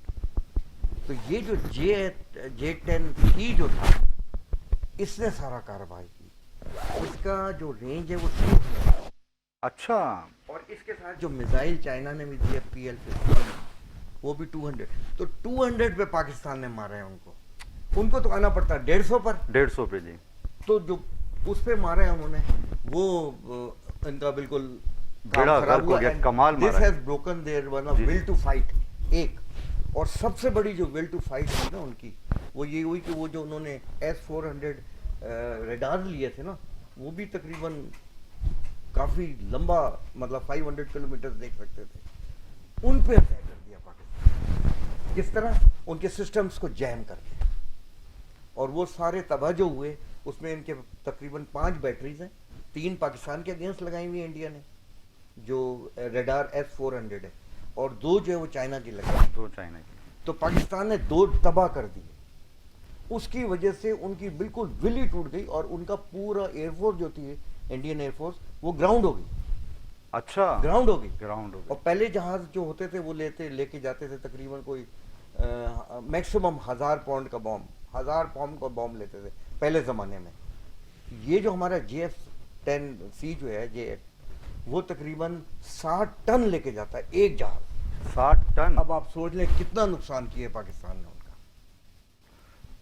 तो ये जो J-10C जो था, इसने सारा कार्रवाई की। इसका जो रेंज है वो 30 है, अच्छा, और इसके साथ जो मिसाइल चाइना ने भी दिया PL-15 वो भी 200। तो 200 पे पाकिस्तान ने मारा है उनको तो आना पड़ता है 150 पर। 150 पे जी। तो जो उस पे मारा है उन्होंने, वो इनका बिल्कुल काम बेड़ा खराब गर्क हो हुआ। गया, कमाल दिस मारा है। Has broken their one of जी। Will to fight. एक और सबसे बड़ी जो विल टू फाइट थी ना उनकी, वो ये हुई कि वो जो उन्होंने S-400 रेडार लिए थे ना, वो भी तकरीबन काफी लंबा, मतलब 500 किलोमीटर देख सकते थे। उन पे अटैक कर दिया पाकिस्तान। किस तरह? उनके सिस्टम्स को जैम कर दिया, और वो सारे तबाह जो हुए, उसमें इनके तकरीबन 5 बैटरीज हैं। 3 पाकिस्तान के अगेंस्ट लगाई हुई है इंडिया ने, जो रेडार S-400 है, और 2 जो है वो चाइना की लगाई। तो चाइना की। तो पाकिस्तान ने 2 तबाह कर दिए। उसकी वजह से उनकी बिल्कुल विल ही टूट गई, और उनका पूरा एयरफोर्स जो थी, इंडियन एयरफोर्स, वो ग्राउंड हो गई। अच्छा, ग्राउंड हो गई। ग्राउंड हो और गई। पहले जहाज जो होते थे वो लेके जाते थे तकरीबन कोई मैक्सिमम 1000 पाउंड का बॉम्ब, 1000 पाउंड का बॉम्ब लेते थे पहले ज़माने में। ये जो हमारा JF-10C जो है, वो तकरीबन 60 टन लेके जाता है एक जहाज। 60 टन। अब आप सोच लें कितना नुकसान किया पाकिस्तान ने उनका,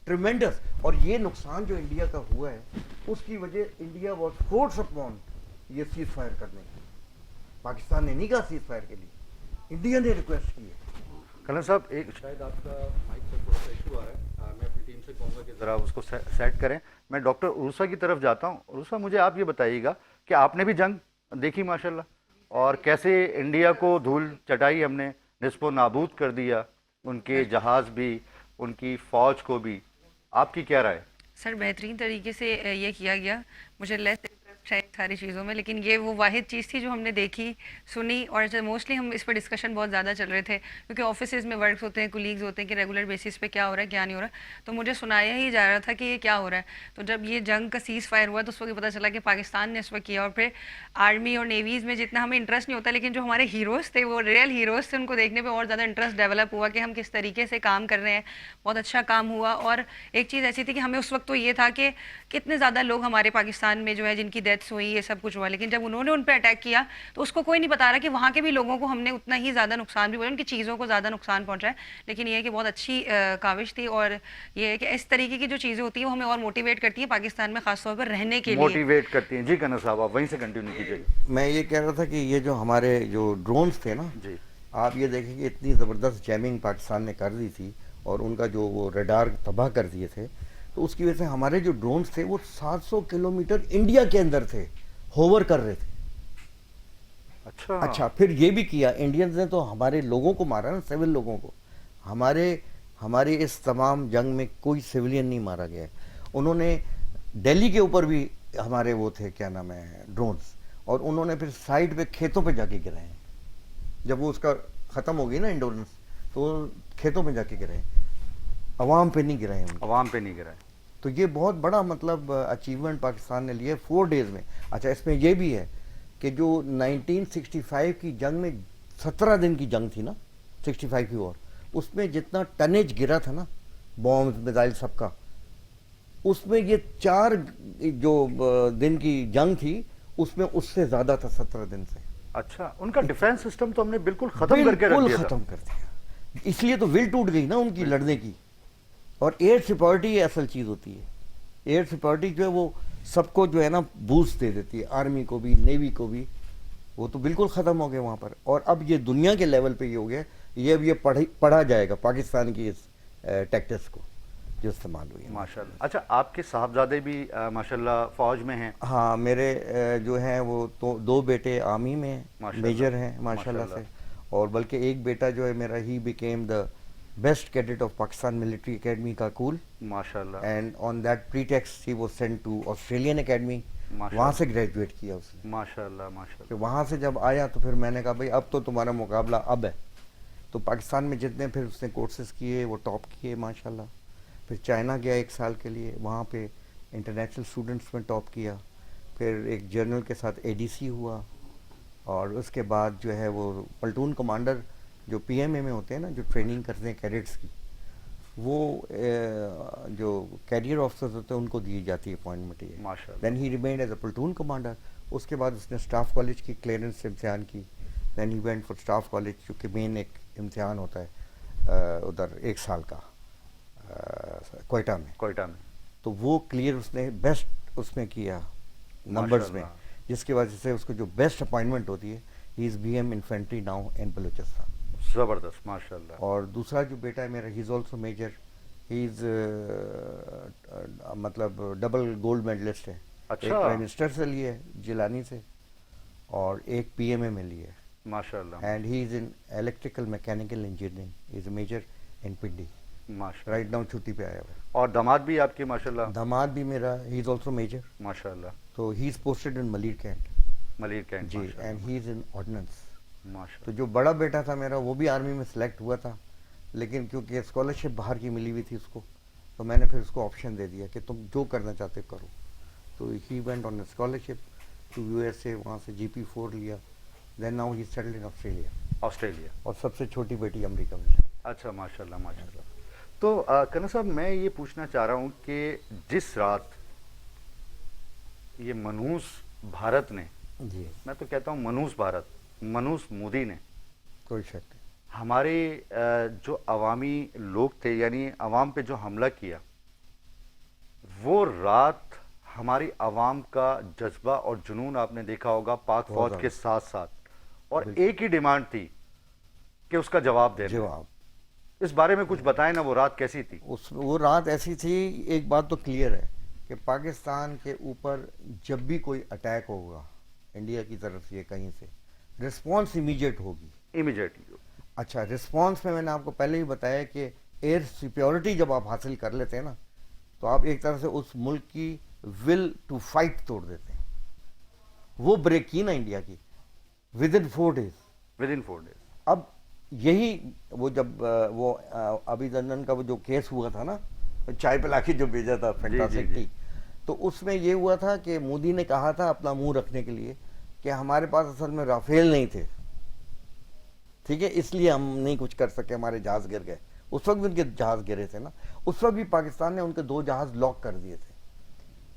ट्रिमेंडस। और ये नुकसान जो इंडिया का हुआ है, उसकी वजह इंडिया वॉज फोर्स अपॉन ये सीज फायर करने की। पाकिस्तान ने नहीं कहा सीज फायर के लिए, इंडिया ने रिक्वेस्ट की है। कलन साहब, एक शायद आपका माइक से थोड़ा सा इशू आ रहा है, मैं अपनी टीम से कहूँगा कि ज़रा उसको सेट करें। मैं डॉक्टर उरूसा की तरफ जाता हूँ। उरूसा, मुझे आप ये बताइएगा कि आपने भी जंग देखी माशाल्लाह, और कैसे इंडिया को धूल चटाई हमने, निस्पो नाबूद कर दिया, उनके जहाज़ भी, उनकी फ़ौज को भी। आपकी क्या राय? सर बेहतरीन तरीके से ये किया गया। मुझे लेस शायद सारी चीज़ों में, लेकिन ये वो वाहिद चीज़ थी जो हमने देखी, सुनी, और मोस्टली हम इस पर डिस्कशन बहुत ज़्यादा चल रहे थे, क्योंकि ऑफिसेज में वर्क्स होते हैं, कुलीग्स होते हैं कि रेगुलर बेसिस पे क्या हो रहा है क्या नहीं हो रहा है। तो मुझे सुनाया ही जा रहा था कि ये क्या हो रहा है। तो जब ये जंग का सीज़ फायर हुआ तो उस वक्त पता चला कि पाकिस्तान ने इस वक्त किया। और फिर आर्मी और नेवीज़ में जितना हमें इंटरेस्ट नहीं होता, लेकिन जो हमारे हीरोज़ थे, वो रियल हीरोज़ थे, उनको देखने पर और ज़्यादा इंटरेस्ट डेवलप हुआ कि हम किस तरीके से काम कर रहे हैं। बहुत अच्छा काम हुआ। और एक चीज़ ऐसी थी कि हमें उस वक्त तो ये था कि कितने ज़्यादा लोग हमारे पाकिस्तान में जो है जिनकी डेथ्स हुई, ये सब कुछ हुआ, लेकिन जब उन्होंने उन पर अटैक किया तो उसको कोई नहीं बता रहा कि वहाँ के भी लोगों को हमने उतना ही ज़्यादा नुकसान भी पहुंचा, उनकी चीज़ों को ज़्यादा नुकसान पहुंचा है। लेकिन ये है कि बहुत अच्छी काविश थी, और ये है कि इस तरीके की जो चीज़ें होती हैं वो हमें और मोटिवेट करती हैं पाकिस्तान में खासतौर पर रहने के लिए। मोटिवेट करती हैं। जी कनर साहब, आप वहीं से कंटिन्यू कीजिए। मैं ये कह रहा था कि ये जो हमारे जो ड्रोन्स थे ना जी, आप ये देखेंगे इतनी ज़बरदस्त जैमिंग पाकिस्तान ने कर दी थी, और उनका जो वो रडार तबाह कर दिए थे, तो उसकी वजह से हमारे जो ड्रोन्स थे वो 700 किलोमीटर इंडिया के अंदर थे, होवर कर रहे थे। अच्छा, फिर ये भी किया इंडियंस ने, तो हमारे लोगों को मारा ना, सिविल लोगों को। हमारे इस तमाम जंग में कोई सिविलियन नहीं मारा गया। उन्होंने दिल्ली के ऊपर भी हमारे वो थे, क्या नाम है, ड्रोन्स, और उन्होंने फिर साइड पे खेतों पे जाके गिराए। जब वो उसका ख़त्म हो गई ना इंडोरेंस, तो खेतों में जाके गिराए, अवाम पे नहीं गिराए उनके। अवाम पे नहीं गिराए। तो ये बहुत बड़ा मतलब अचीवमेंट पाकिस्तान ने लिया 4 डेज़ में। अच्छा, इसमें ये भी है कि जो 1965 की जंग में 17 दिन की जंग थी ना, 65 की वॉर, उसमें जितना टनेज गिरा था ना, बॉम्ब, मिसाइल, सबका, उसमें ये 4 जो दिन की जंग थी, उसमें उससे ज़्यादा था 17 दिन से। अच्छा, उनका डिफेंस सिस्टम तो हमने बिल्कुल खत्म करके रख दिया था। खत्म कर दिया। इसलिए तो विल टूट गई ना उनकी लड़ने की। और एयर सिक्योरिटी असल चीज़ होती है। एयर सिक्योरिटी जो है वो सबको जो है ना बूस्ट दे देती है, आर्मी को भी, नेवी को भी। वो तो बिल्कुल ख़त्म हो गए वहाँ पर, और अब ये दुनिया के लेवल पे ये हो गया। ये अब ये पढ़ा जाएगा पाकिस्तान की इस टैक्टिक्स को जो इस्तेमाल हुई है। माशाल्लाह। अच्छा, आपके साहबजादे भी माशाल्लाह फौज में हैं? हाँ, मेरे जो हैं वो तो 2 बेटे आर्मी में माशाल्लाह। मेजर हैं माशाल्लाह से, और बल्कि एक बेटा जो है मेरा, he became the best cadet of Pakistan military academy Kakul, माशाल्लाह। And on that pretext he was sent to Australian academy. माशाल्लाह। वहाँ से ग्रेजुएट किया उसने। माशाल्लाह माशाल्लाह। कि वहाँ से जब आया तो फिर मैंने कहा भाई अब तो तुम्हारा मुकाबला अब है। तो पाकिस्तान में जितने फिर उसने कोर्सेज किए वो टॉप किए माशाल्लाह। फिर चाइना गया 1 साल के लिए, वहाँ पे इंटरनेशनल स्टूडेंट्स में टॉप किया। फिर एक जनरल के साथ एडीसी हुआ, और उसके बाद जो है वो प्लटून कमांडर जो पीएमए में होते हैं ना, जो ट्रेनिंग करते हैं कैडेट्स की, वो जो कैरियर ऑफिसर्स होते हैं उनको दी जाती है अपॉइंटमेंट ये। माशाल्लाह। Then he remained as a platoon commander. उसके बाद उसने स्टाफ कॉलेज की क्लियरेंस से इम्तिहान की। Then he went for staff college, जो कि मेन एक इम्तिहान होता है उधर 1 साल का कोयटा में। कोयटा में। तो वो क्लियर उसने बेस्ट उसमें किया नंबर्स में, माशाल्लाह। जिसकी वजह से उसको जो बेस्ट अपॉइंटमेंट होती है, he is BM infantry now in Balochistan. ज़बरदस्त माशाल्लाह। और दूसरा जो बेटा है मेरा, he is also major, he is मतलब डबल गोल्ड मेडलिस्ट है। अच्छा। एक प्राइम मिनिस्टर से लिए है, जिलानी से, और एक पीएमए में लिए है। माशाल्लाह and he is in electrical mechanical engineering, he is major in Pindi. माशाल्लाह। राइट नाउ छुट्टी पे आया हुआ है। और दामाद भी आपके माशाल्लाह? दामाद भी मेरा, ही इज़ ऑल्सो मेजर। माशाल्लाह। तो he is posted in Malir cantt. Malir cantt. जी, and he is in ordnance. माशाल्लाह। तो जो बड़ा बेटा था मेरा, वो भी आर्मी में सिलेक्ट हुआ था, लेकिन क्योंकि स्कॉलरशिप बाहर की मिली हुई थी उसको, तो मैंने फिर उसको ऑप्शन दे दिया कि तुम जो करना चाहते हो करो। तो he went on scholarship to USA, वहाँ से GP4 लिया। Then now he settled in Australia. Australia. और सबसे छोटी बेटी अमेरिका में। अच्छा माशाल्लाह माशाल्लाह। तो कन्ना साहब, मैं ये पूछना चाह रहा हूँ कि जिस रात ये मनहूस भारत ने, जी, मैं तो कहता हूँ मनहूस भारत, मनहूस मोदी ने कोई शक नहीं। हमारे जो अवामी लोग थे, यानी अवाम पे जो हमला किया, वो रात हमारी अवाम का जज्बा और जुनून आपने देखा होगा पाक बहुत फौज के ज़्यादा। साथ साथ, और एक ही डिमांड थी कि उसका जवाब देना। जवाब, इस बारे में कुछ बताएं ना, वो रात कैसी थी? वो रात ऐसी थी, एक बात तो क्लियर है कि पाकिस्तान के ऊपर जब भी कोई अटैक होगा इंडिया की तरफ से, कहीं से, रिस्पॉन्स इमीडिएट होगी। इमीडिएटली। अच्छा, रिस्पॉन्स में मैंने आपको पहले ही बताया कि एयर सिक्योरिटी जब आप हासिल कर लेते हैं ना, तो आप एक तरह से उस मुल्क की विल टू फाइट तोड़ देते हैं। वो ब्रेक की ना इंडिया की with in 4 days. With in 4 days. अब यही वो जब वो अभिनंदन का वो जो केस हुआ था ना, चाय पिला के जो भेजा था फैंटास्टिक टी, तो उसमें ये हुआ था कि मोदी ने कहा था अपना मुंह रखने के लिए कि हमारे पास असल में राफेल नहीं थे, ठीक है, इसलिए हम नहीं कुछ कर सके, हमारे जहाज गिर गए। उस वक्त भी उनके जहाज गिरे थे ना, उस वक्त भी पाकिस्तान ने उनके 2 जहाज लॉक कर दिए थे।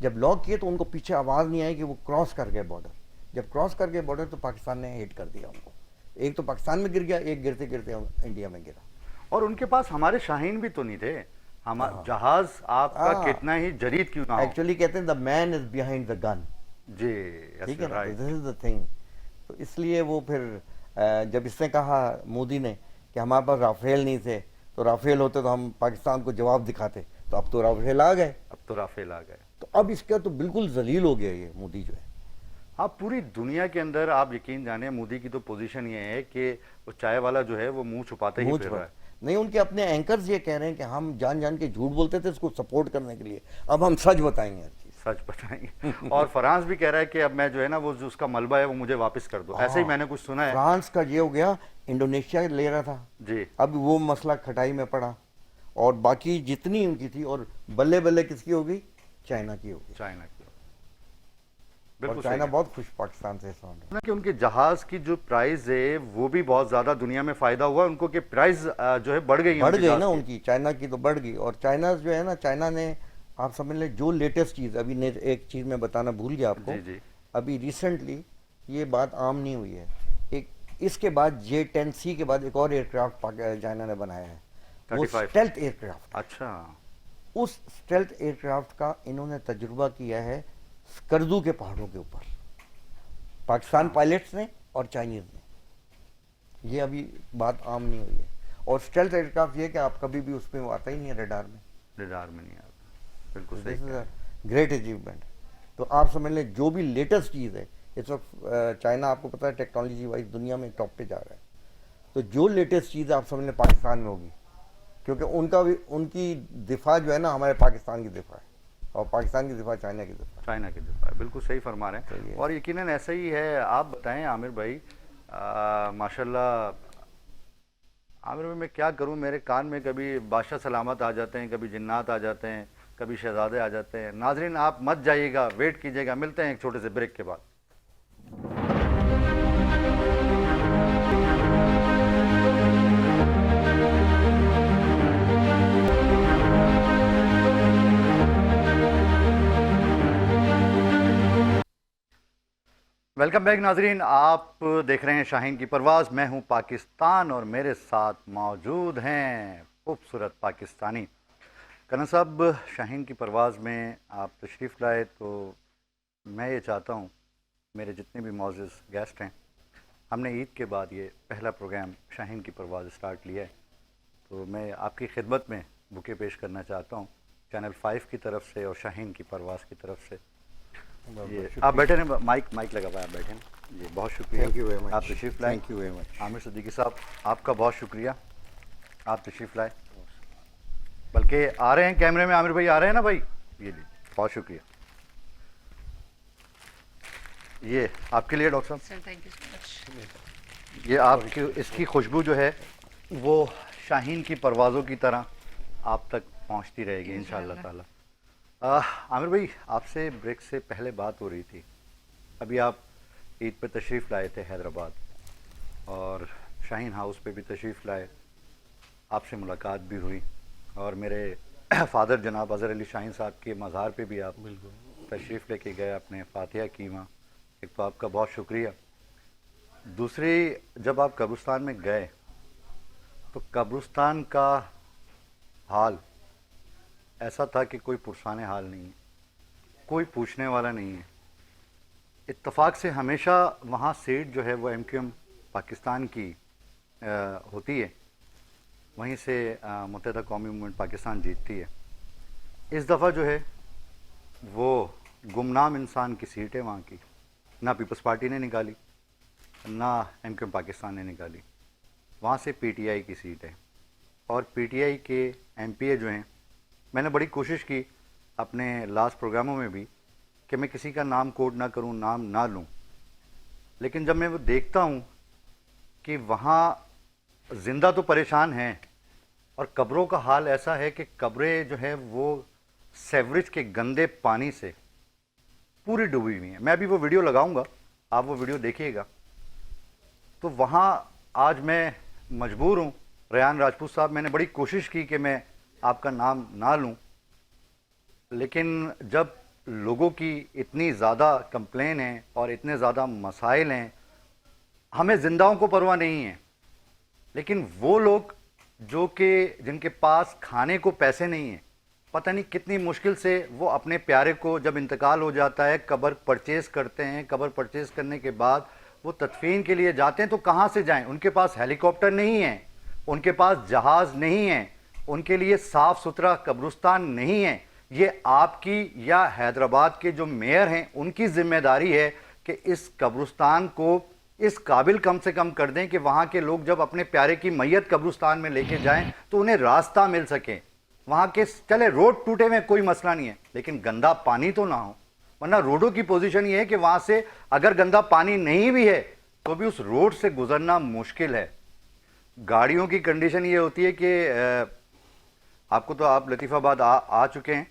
जब लॉक किए तो उनको पीछे आवाज़ नहीं आई कि वो क्रॉस कर गए बॉर्डर। जब क्रॉस कर गए बॉर्डर तो पाकिस्तान ने हिट कर दिया उनको। एक तो पाकिस्तान में गिर गया, एक गिरते गिरते इंडिया में गिरा। और उनके पास हमारे शाहीन भी तो नहीं थे। हम जहाज आपका हाँ। कितना ही जरीद क्यों ना हो। एक्चुअली कहते हैं the man is behind the gun. जी, ठीक है ना, right. This is the thing. तो इसलिए वो फिर जब इसने कहा मोदी ने कि हमारे पास राफेल नहीं थे, तो राफेल होते तो हम पाकिस्तान को जवाब दिखाते, तो अब तो राफेल आ गए। अब तो राफेल आ गए। तो अब इसका तो बिल्कुल जलील हो गया ये मोदी जो है। हाँ, पूरी दुनिया के अंदर आप यकीन जाने मोदी की तो पोजीशन ये है कि वो चाय वाला जो है वो मुंह छुपाते ही मुंह फिर रहा है। नहीं, उनके अपने एंकर्स ये कह रहे हैं कि हम जान जान के झूठ बोलते थे इसको सपोर्ट करने के लिए, अब हम सच बताएंगे हर चीज। सच बताएंगे। और फ्रांस भी कह रहा है कि अब मैं जो है ना वो जो उसका मलबा है वो मुझे वापस कर दो, ऐसे ही मैंने कुछ सुना है। फ्रांस का ये हो गया, इंडोनेशिया ले रहा था जी। अब वो मसला खटाई में पड़ा, और बाकी जितनी उनकी थी, और बल्ले बल्ले किसकी हो गई, चाइना की हो गई। चाइना की। और बिल्कुल चाइना सही बहुत खुश पाकिस्तान से इस मामले में। है कि उनके जहाज की जो प्राइस है वो भी बहुत ज्यादा दुनिया में फायदा हुआ उनको कि प्राइस जो है बढ़ गई है बढ़ उनके गई जहाज ना की। उनकी, चाइना की तो बढ़ गई। और चाइना जो है ना, चाइना ने आप समझ लें जो लेटेस्ट चीज़ अभी ने, एक चीज़ मैं बताना भूल गया आपको। जी, जी। अभी रिसेंटली ये बात आम नहीं हुई है, एक इसके बाद J-10C के बाद एक और एयरक्राफ्ट चाइना ने बनाया है, वो 35। Stealth aircraft. अच्छा। उस स्टेल्थ एयरक्राफ्ट का इन्होंने तजुर्बा किया है स्कर्दू के पहाड़ों के ऊपर, पाकिस्तान पायलट्स ने और चाइनीज़ ने। ये अभी बात आम नहीं हुई है। और स्टेल्थ एयरक्राफ्ट ये कि आप कभी भी उसमें वो आता ही नहीं है रडार में। रडार में नहीं आता, बिल्कुल सही दिस इज कहा। A great achievement. तो आप समझ लें जो भी लेटेस्ट चीज़ है इस वक्त, चाइना आपको पता है टेक्नोलॉजी वाइज दुनिया में टॉप पे जा रहा है, तो जो लेटेस्ट चीज़ आप समझ लें पाकिस्तान में होगी, क्योंकि उनका भी, उनकी दिफा जो है ना हमारे पाकिस्तान की दिफा है, और पाकिस्तान की दिफा चाइना की दिफा है। चाइना की दिफा है, बिल्कुल सही फरमा रहे तो हैं। ये- और यकीनन ऐसा ही है। आप बताएं आमिर भाई, माशाल्लाह आमिर भाई, मैं क्या करूं, मेरे कान में कभी बादशाह सलामत आ जाते हैं, कभी जिन्नात आ जाते हैं, कभी शहजादे आ जाते हैं। नाजरीन आप मत जाइएगा, वेट कीजिएगा, मिलते हैं एक छोटे से ब्रेक के बाद। वेलकम बैक नाजरीन, आप देख रहे हैं शाहीन की परवाज़। मैं हूं पाकिस्तान और मेरे साथ मौजूद हैं खूबसूरत पाकिस्तानी। करण साहब, शाहीन की परवाज़ में आप तशरीफ़ लाए तो मैं ये चाहता हूं, मेरे जितने भी मौजूद गेस्ट हैं, हमने ईद के बाद ये पहला प्रोग्राम शाहीन की परवाज़ स्टार्ट लिया है, तो मैं आपकी खिदमत में बुके पेश करना चाहता हूं चैनल 5 की तरफ से और शाहीन की परवाज़ की तरफ से। ये आप बैठे हैं, माइक लगा हुआ है, आप बैठे हैं। ये बहुत शुक्रिया, Thank you very much. आप तशरीफ़ लाए। Thank you very much. Aamir Siddiqui साहब, आपका बहुत शुक्रिया, आप तशरीफ़ लाए। बल्कि आ रहे हैं कैमरे में, आमिर भाई आ रहे हैं ना भाई, ये लीजिए, बहुत शुक्रिया। ये आपके लिए डॉक्टर साहब, sir thank you so much. ये आपकी इसकी खुशबू जो है वो शाहीन की परवाज़ों की तरह आप तक पहुंचती रहेगी इंशाअल्लाह ताला। आमिर भाई, आपसे ब्रेक से पहले बात हो रही थी, अभी आप ईद पे तशरीफ़ लाए थे हैदराबाद और शाहीन हाउस पे भी तशरीफ़ लाए, आपसे मुलाकात भी हुई और मेरे फादर जनाब अज़हर अली शाहीन साहब के मज़ार पे भी आप बिल्कुल तशरीफ़ लेके गए, अपने फातिहा की वहाँ। एक तो आपका बहुत शुक्रिया। दूसरी, जब आप कब्रिस्तान में गए तो कब्रिस्तान का हाल ऐसा था कि कोई पुरसाने हाल नहीं है, कोई पूछने वाला नहीं है। इत्तफाक से हमेशा वहाँ सीट जो है वो MQM पाकिस्तान की होती है, वहीं से मुत्तहिदा कौमी मूवमेंट पाकिस्तान जीतती है। इस दफ़ा जो है वो गुमनाम इंसान की सीट है वहाँ की, ना पीपल्स पार्टी ने निकाली ना MQM पाकिस्तान ने निकाली, वहाँ से PTI की सीट है। और PTI के MPA जो हैं, मैंने बड़ी कोशिश की अपने लास्ट प्रोग्रामों में भी कि मैं किसी का नाम कोट ना करूं, नाम ना लूं, लेकिन जब मैं वो देखता हूं कि वहाँ ज़िंदा तो परेशान हैं और कब्रों का हाल ऐसा है कि कब्रें जो है वो सेवरेज के गंदे पानी से पूरी डूबी हुई हैं। मैं अभी वो वीडियो लगाऊंगा, आप वो वीडियो देखिएगा। तो वहाँ आज मैं मजबूर हूँ, रेहान राजपूत साहब, मैंने बड़ी कोशिश की कि मैं आपका नाम ना लूं, लेकिन जब लोगों की इतनी ज़्यादा कंप्लेन है और इतने ज़्यादा मसाइल हैं, हमें ज़िंदाओं को परवाह नहीं है, लेकिन वो लोग जो कि जिनके पास खाने को पैसे नहीं हैं, पता नहीं कितनी मुश्किल से वो अपने प्यारे को जब इंतकाल हो जाता है कब्र परचेज़ करते हैं। कब्र परचेज़ करने के बाद वो तदफीन के लिए जाते हैं, तो कहाँ से जाएं? उनके पास हेलीकॉप्टर नहीं है, उनके पास जहाज़ नहीं है, उनके लिए साफ़ सुथरा कब्रिस्तान नहीं है। ये आपकी या हैदराबाद के जो मेयर हैं उनकी ज़िम्मेदारी है कि इस कब्रिस्तान को इस काबिल कम से कम कर दें कि वहाँ के लोग जब अपने प्यारे की मैयत कब्रिस्तान में लेके जाएं तो उन्हें रास्ता मिल सके। वहाँ के चले रोड टूटे में कोई मसला नहीं है, लेकिन गंदा पानी तो ना हो, वरना रोडों की पोजीशन ये है कि वहाँ से अगर गंदा पानी नहीं भी है तो भी उस रोड से गुजरना मुश्किल है। गाड़ियों की कंडीशन ये होती है कि आपको तो आप लतीफ़ाबाद आ चुके हैं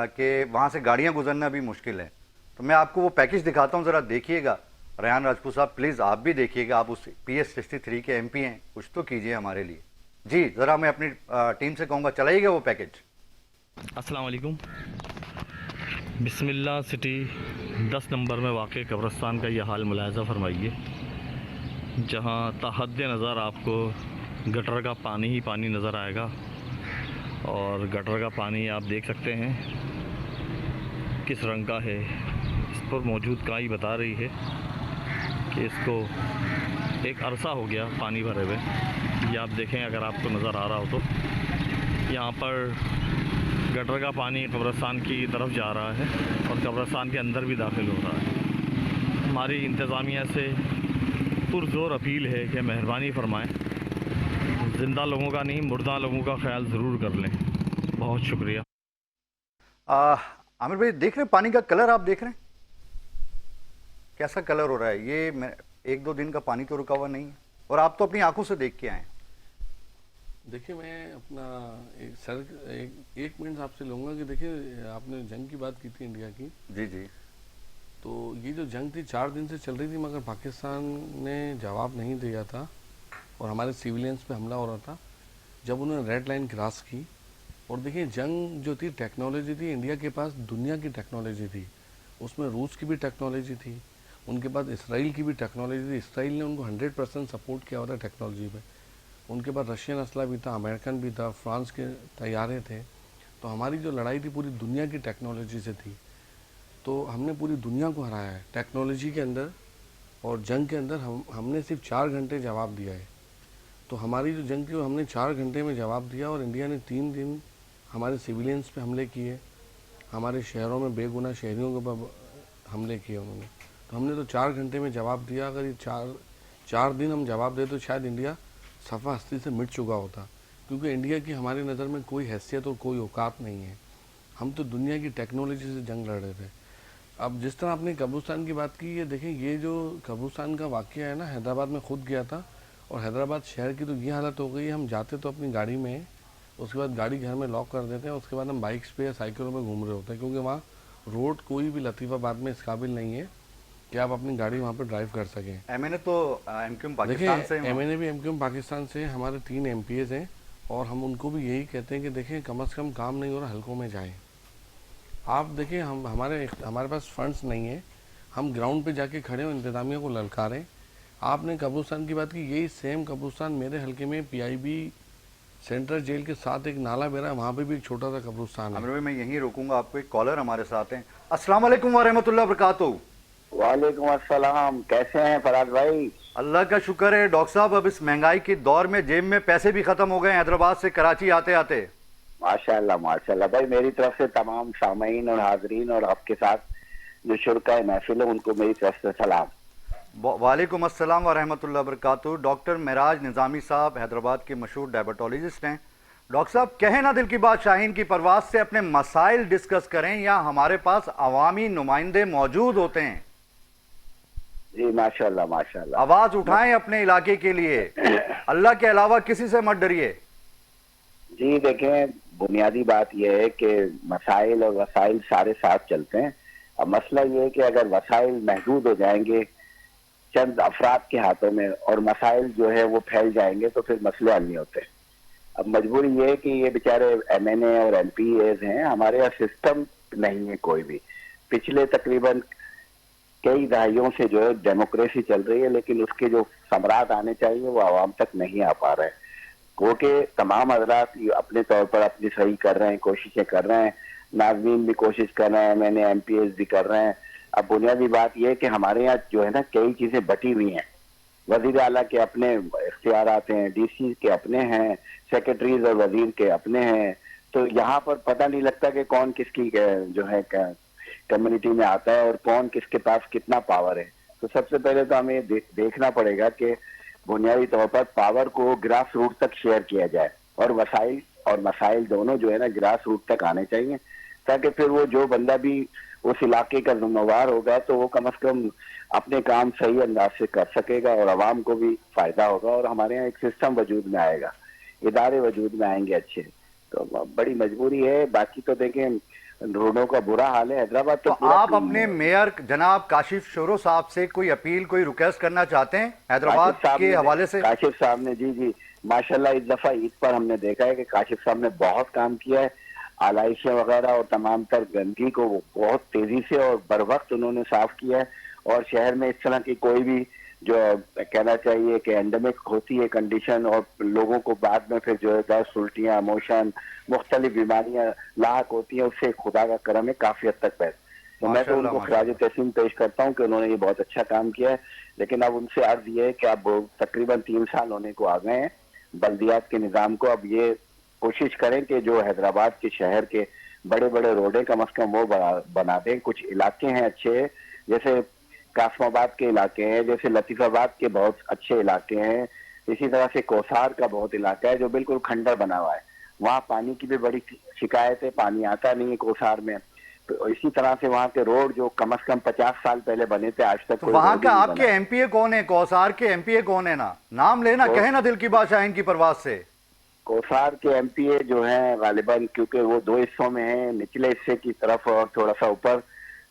कि वहाँ से गाड़ियाँ गुजरना भी मुश्किल है। तो मैं आपको वो पैकेज दिखाता हूँ, ज़रा देखिएगा। रेहान राजपूत साहब प्लीज़ आप भी देखिएगा, आप उस PS63 के MP हैं, कुछ तो कीजिए हमारे लिए। जी ज़रा मैं अपनी टीम से कहूँगा चलाइएगा वो पैकेज। अस्सलाम वालेकुम। बिस्मिल्लाह सिटी 10 नंबर में वाक़ कब्रिस्तान का यह हाल मुलाहज़ा फरमाइए, जहाँ ताहद नज़र आपको गटर का पानी ही पानी नज़र आएगा और गटर का पानी आप देख सकते हैं किस रंग का है। इस पर मौजूद काई बता रही है कि इसको एक अरसा हो गया पानी भरे हुए। ये आप देखें अगर आपको नज़र आ रहा हो तो यहाँ पर गटर का पानी कब्रिस्तान की तरफ जा रहा है और कब्रिस्तान के अंदर भी दाखिल हो रहा है। हमारी इंतज़ामिया से पुरज़ोर अपील है कि मेहरबानी फरमाएं, ज़िंदा लोगों का नहीं मुर्दा लोगों का ख्याल ज़रूर कर लें। बहुत शुक्रिया। आमिर भाई देख रहे हैं पानी का कलर, आप देख रहे हैं कैसा कलर हो रहा है। ये 1-2 दिन का पानी तो रुका हुआ नहीं है और आप तो अपनी आंखों से देख के आए हैं। देखिए मैं अपना एक मिनट आपसे लूँगा कि देखिए आपने जंग की बात की थी इंडिया की। जी जी। तो ये जो जंग थी 4 दिन से चल रही थी, मगर पाकिस्तान ने जवाब नहीं दिया था और हमारे सिविलियंस पे हमला हो रहा था जब उन्होंने रेड लाइन क्रॉस की। और देखिए जंग जो थी टेक्नोलॉजी थी, इंडिया के पास दुनिया की टेक्नोलॉजी थी, उसमें रूस की भी टेक्नोलॉजी थी, उनके पास इसराइल की भी टेक्नोलॉजी थी। इसराइल ने उनको 100% सपोर्ट किया हुआ था टेक्नोलॉजी पे। उनके पास रशियन असला भी था, अमेरिकन भी था, फ्रांस के तैयारे थे। तो हमारी जो लड़ाई थी पूरी दुनिया की टेक्नोलॉजी से थी। तो हमने पूरी दुनिया को हराया है टेक्नोलॉजी के अंदर, और जंग के अंदर हमने सिर्फ 4 घंटे जवाब दिया है। तो हमारी जो जंग थी वो हमने 4 घंटे में जवाब दिया और इंडिया ने 3 दिन हमारे सिविलियंस पे हमले किए, हमारे शहरों में बेगुनाह शहरियों के ऊपर हमले किए उन्होंने। तो हमने तो 4 घंटे में जवाब दिया। अगर ये चार दिन हम जवाब दे तो शायद इंडिया सफ़ा हस्ती से मिट चुका होता, क्योंकि इंडिया की हमारी नज़र में कोई हैसियत और कोई औकात नहीं है। हम तो दुनिया की टेक्नोलॉजी से जंग लड़ रहे थे। अब जिस तरह आपने कब्रिस्तान की बात की, ये देखें ये जो कब्रिस्तान का वाक़या है ना, हैदराबाद में खुद गया था और हैदराबाद शहर की तो ये हालत हो गई, हम जाते तो अपनी गाड़ी में, उसके बाद गाड़ी घर में लॉक कर देते हैं, उसके बाद हम बाइक्स पे या साइकिलों में घूम रहे होते हैं, क्योंकि वहाँ रोड कोई भी लतीफ़ाबाद में इस काबिल नहीं है कि आप अपनी गाड़ी वहाँ पर ड्राइव कर सकें। एमएनए तो एमक्यूएम पाकिस्तान से देखिए एमएनए भी एमक्यूएम पाकिस्तान से, हमारे 3 एमपीएस हैं और हम उनको भी यही कहते हैं कि देखें कम से कम काम नहीं हो रहा, हल्कों में जाएं। आप देखिए हमारे पास फंड्स नहीं है, हम ग्राउंड पे जाके खड़े हो इंतज़ामिया को ललकारें। आपने कब्रिस्तान की बात की, यही सेम कब्रिस्तान मेरे हल्के में पीआईबी सेंट्रल जेल के साथ एक नाला बेरा है, वहाँ पे भी एक छोटा सा कब्रिस्तान है। आमिर भाई मैं यहीं रोकूंगा आपको, एक कॉलर हमारे साथ हैं। अस्सलाम वालेकुम व रहमतुल्लाह बरकातहू। वालेकुम अस्सलाम, कैसे हैं फराज भाई? अल्लाह का शुक्र है डॉक्टर साहब, अब इस महंगाई के दौर में जेब में पैसे भी खत्म हो गए हैदराबाद से कराची आते आते। माशाल्लाह माशाल्लाह भाई, मेरी तरफ से तमाम सामीन और हाजरीन और आपके साथ जो शुरका महफिल है उनको मेरी तरफ से सलाम। वालेकुम अस्सलाम व रहमतुल्लाह बरकातहू। डॉक्टर मेराज निज़ामी साहब हैदराबाद के मशहूर डायबिटोलॉजिस्ट हैं। डॉक्टर साहब कहें ना दिल की बात, शाहीन की परवाज से अपने मसाइल डिस्कस करें, या हमारे पास अवामी नुमाइंदे मौजूद होते हैं। जी माशाल्लाह माशाल्लाह, आवाज उठाएं अपने इलाके के लिए, अल्लाह के अलावा किसी से मत डरिए। जी देखें, बुनियादी बात यह है कि मसाइल और वसाइल सारे साथ चलते हैं। अब मसला ये है कि अगर वसाइल महदूद हो जाएंगे चंद अफराद के हाथों में और मसाइल जो है वो फैल जाएंगे तो फिर मसले हल नहीं होते। अब मजबूरी ये है कि ये बेचारे एमएनए और एमपीएस हैं, हमारे यहाँ सिस्टम नहीं है कोई भी। पिछले तकरीबन कई दहाइयों से जो है डेमोक्रेसी चल रही है, लेकिन उसके जो सम्राट आने चाहिए वो आवाम तक नहीं आ पा रहे हैं। क्योंकि तमाम हजरात अपने तौर पर अपनी सही कर रहे हैं, कोशिशें कर रहे हैं, नाज़मीन भी कोशिश कर रहे हैं, मैंने एमपीएस भी कर रहे हैं। अब बुनियादी बात यह है कि हमारे यहाँ जो है ना कई चीजें बटी हुई हैं। वजीर आला के अपने इख्तियारात हैं, डीसी के अपने हैं, सेक्रेटरीज और वजीर के अपने हैं। तो यहाँ पर पता नहीं लगता कि कौन किसकी जो है कम्युनिटी में आता है और कौन किसके पास कितना पावर है। तो सबसे पहले तो हमें देखना पड़ेगा कि बुनियादी तौर पर पावर को ग्रास रूट तक शेयर किया जाए और वसाइल और मसाइल दोनों जो है ना ग्रास रूट तक आने चाहिए, ताकि फिर वो जो बंदा भी उस इलाके का जिम्मेवार होगा तो वो कम से कम अपने काम सही अंदाज से कर सकेगा और आवाम को भी फायदा होगा और हमारे यहाँ एक सिस्टम वजूद में आएगा, इदारे वजूद में आएंगे अच्छे। तो बड़ी मजबूरी है। बाकी तो देखें रोडों का बुरा हाल है हैदराबाद। तो आप अपने मेयर जनाब काशिफ शोरो साहब से कोई अपील, कोई रिक्वेस्ट करना चाहते हैं हैदराबाद के हवाले से? काशिफ साहब ने जी माशाल्लाह इस दफा ईद पर हमने देखा है कि काशिफ साहब ने बहुत काम किया है। आलाइशें वगैरह और तमाम तर गंदगी को बहुत तेजी से और बर वक्त उन्होंने साफ किया है और शहर में इस तरह की कोई भी जो कहना चाहिए कि एंडेमिक होती है कंडीशन, और लोगों को बाद में फिर जो है दस्त, उल्टियाँ, मोशन, मुख्तलिफ बीमारियां लाक होती हैं, उससे खुदा का करम है काफी हद तक पैर। तो मैं तो माशाल्लाह, उनको खराज माशाल्लाह। तहसीन पेश करता हूँ कि उन्होंने ये बहुत अच्छा काम किया है। लेकिन अब उनसे अर्ज ये है कि अब तकरीबन 3 साल होने को आ गए हैं बल्दियात के निज़ाम को, अब ये कोशिश करें कि जो हैदराबाद के शहर के बड़े बड़े रोडे कम अज कम वो बना दें। कुछ इलाके हैं अच्छे, जैसे कासमाबाद के इलाके हैं, जैसे लतीफाबाद के बहुत अच्छे इलाके हैं, इसी तरह से कोसार का बहुत इलाका है जो बिल्कुल खंडर बना हुआ है। वहाँ पानी की भी बड़ी शिकायत है, पानी आता नहीं है कोसार में। तो इसी तरह से वहाँ के रोड जो कम से कम 50 साल पहले बने थे, आज तक तो कोई वहां रोड का ही नहीं आपके बना। एमपीए कौन है? कौसार के एमपीए कौन है? ना नाम लेना, कहे ना दिल की बात शाहीन की परवाज से। कोसार के एमपीए जो हैं गालिबन, क्योंकि वो 2 हिस्सों में हैं, निचले हिस्से की तरफ और थोड़ा सा ऊपर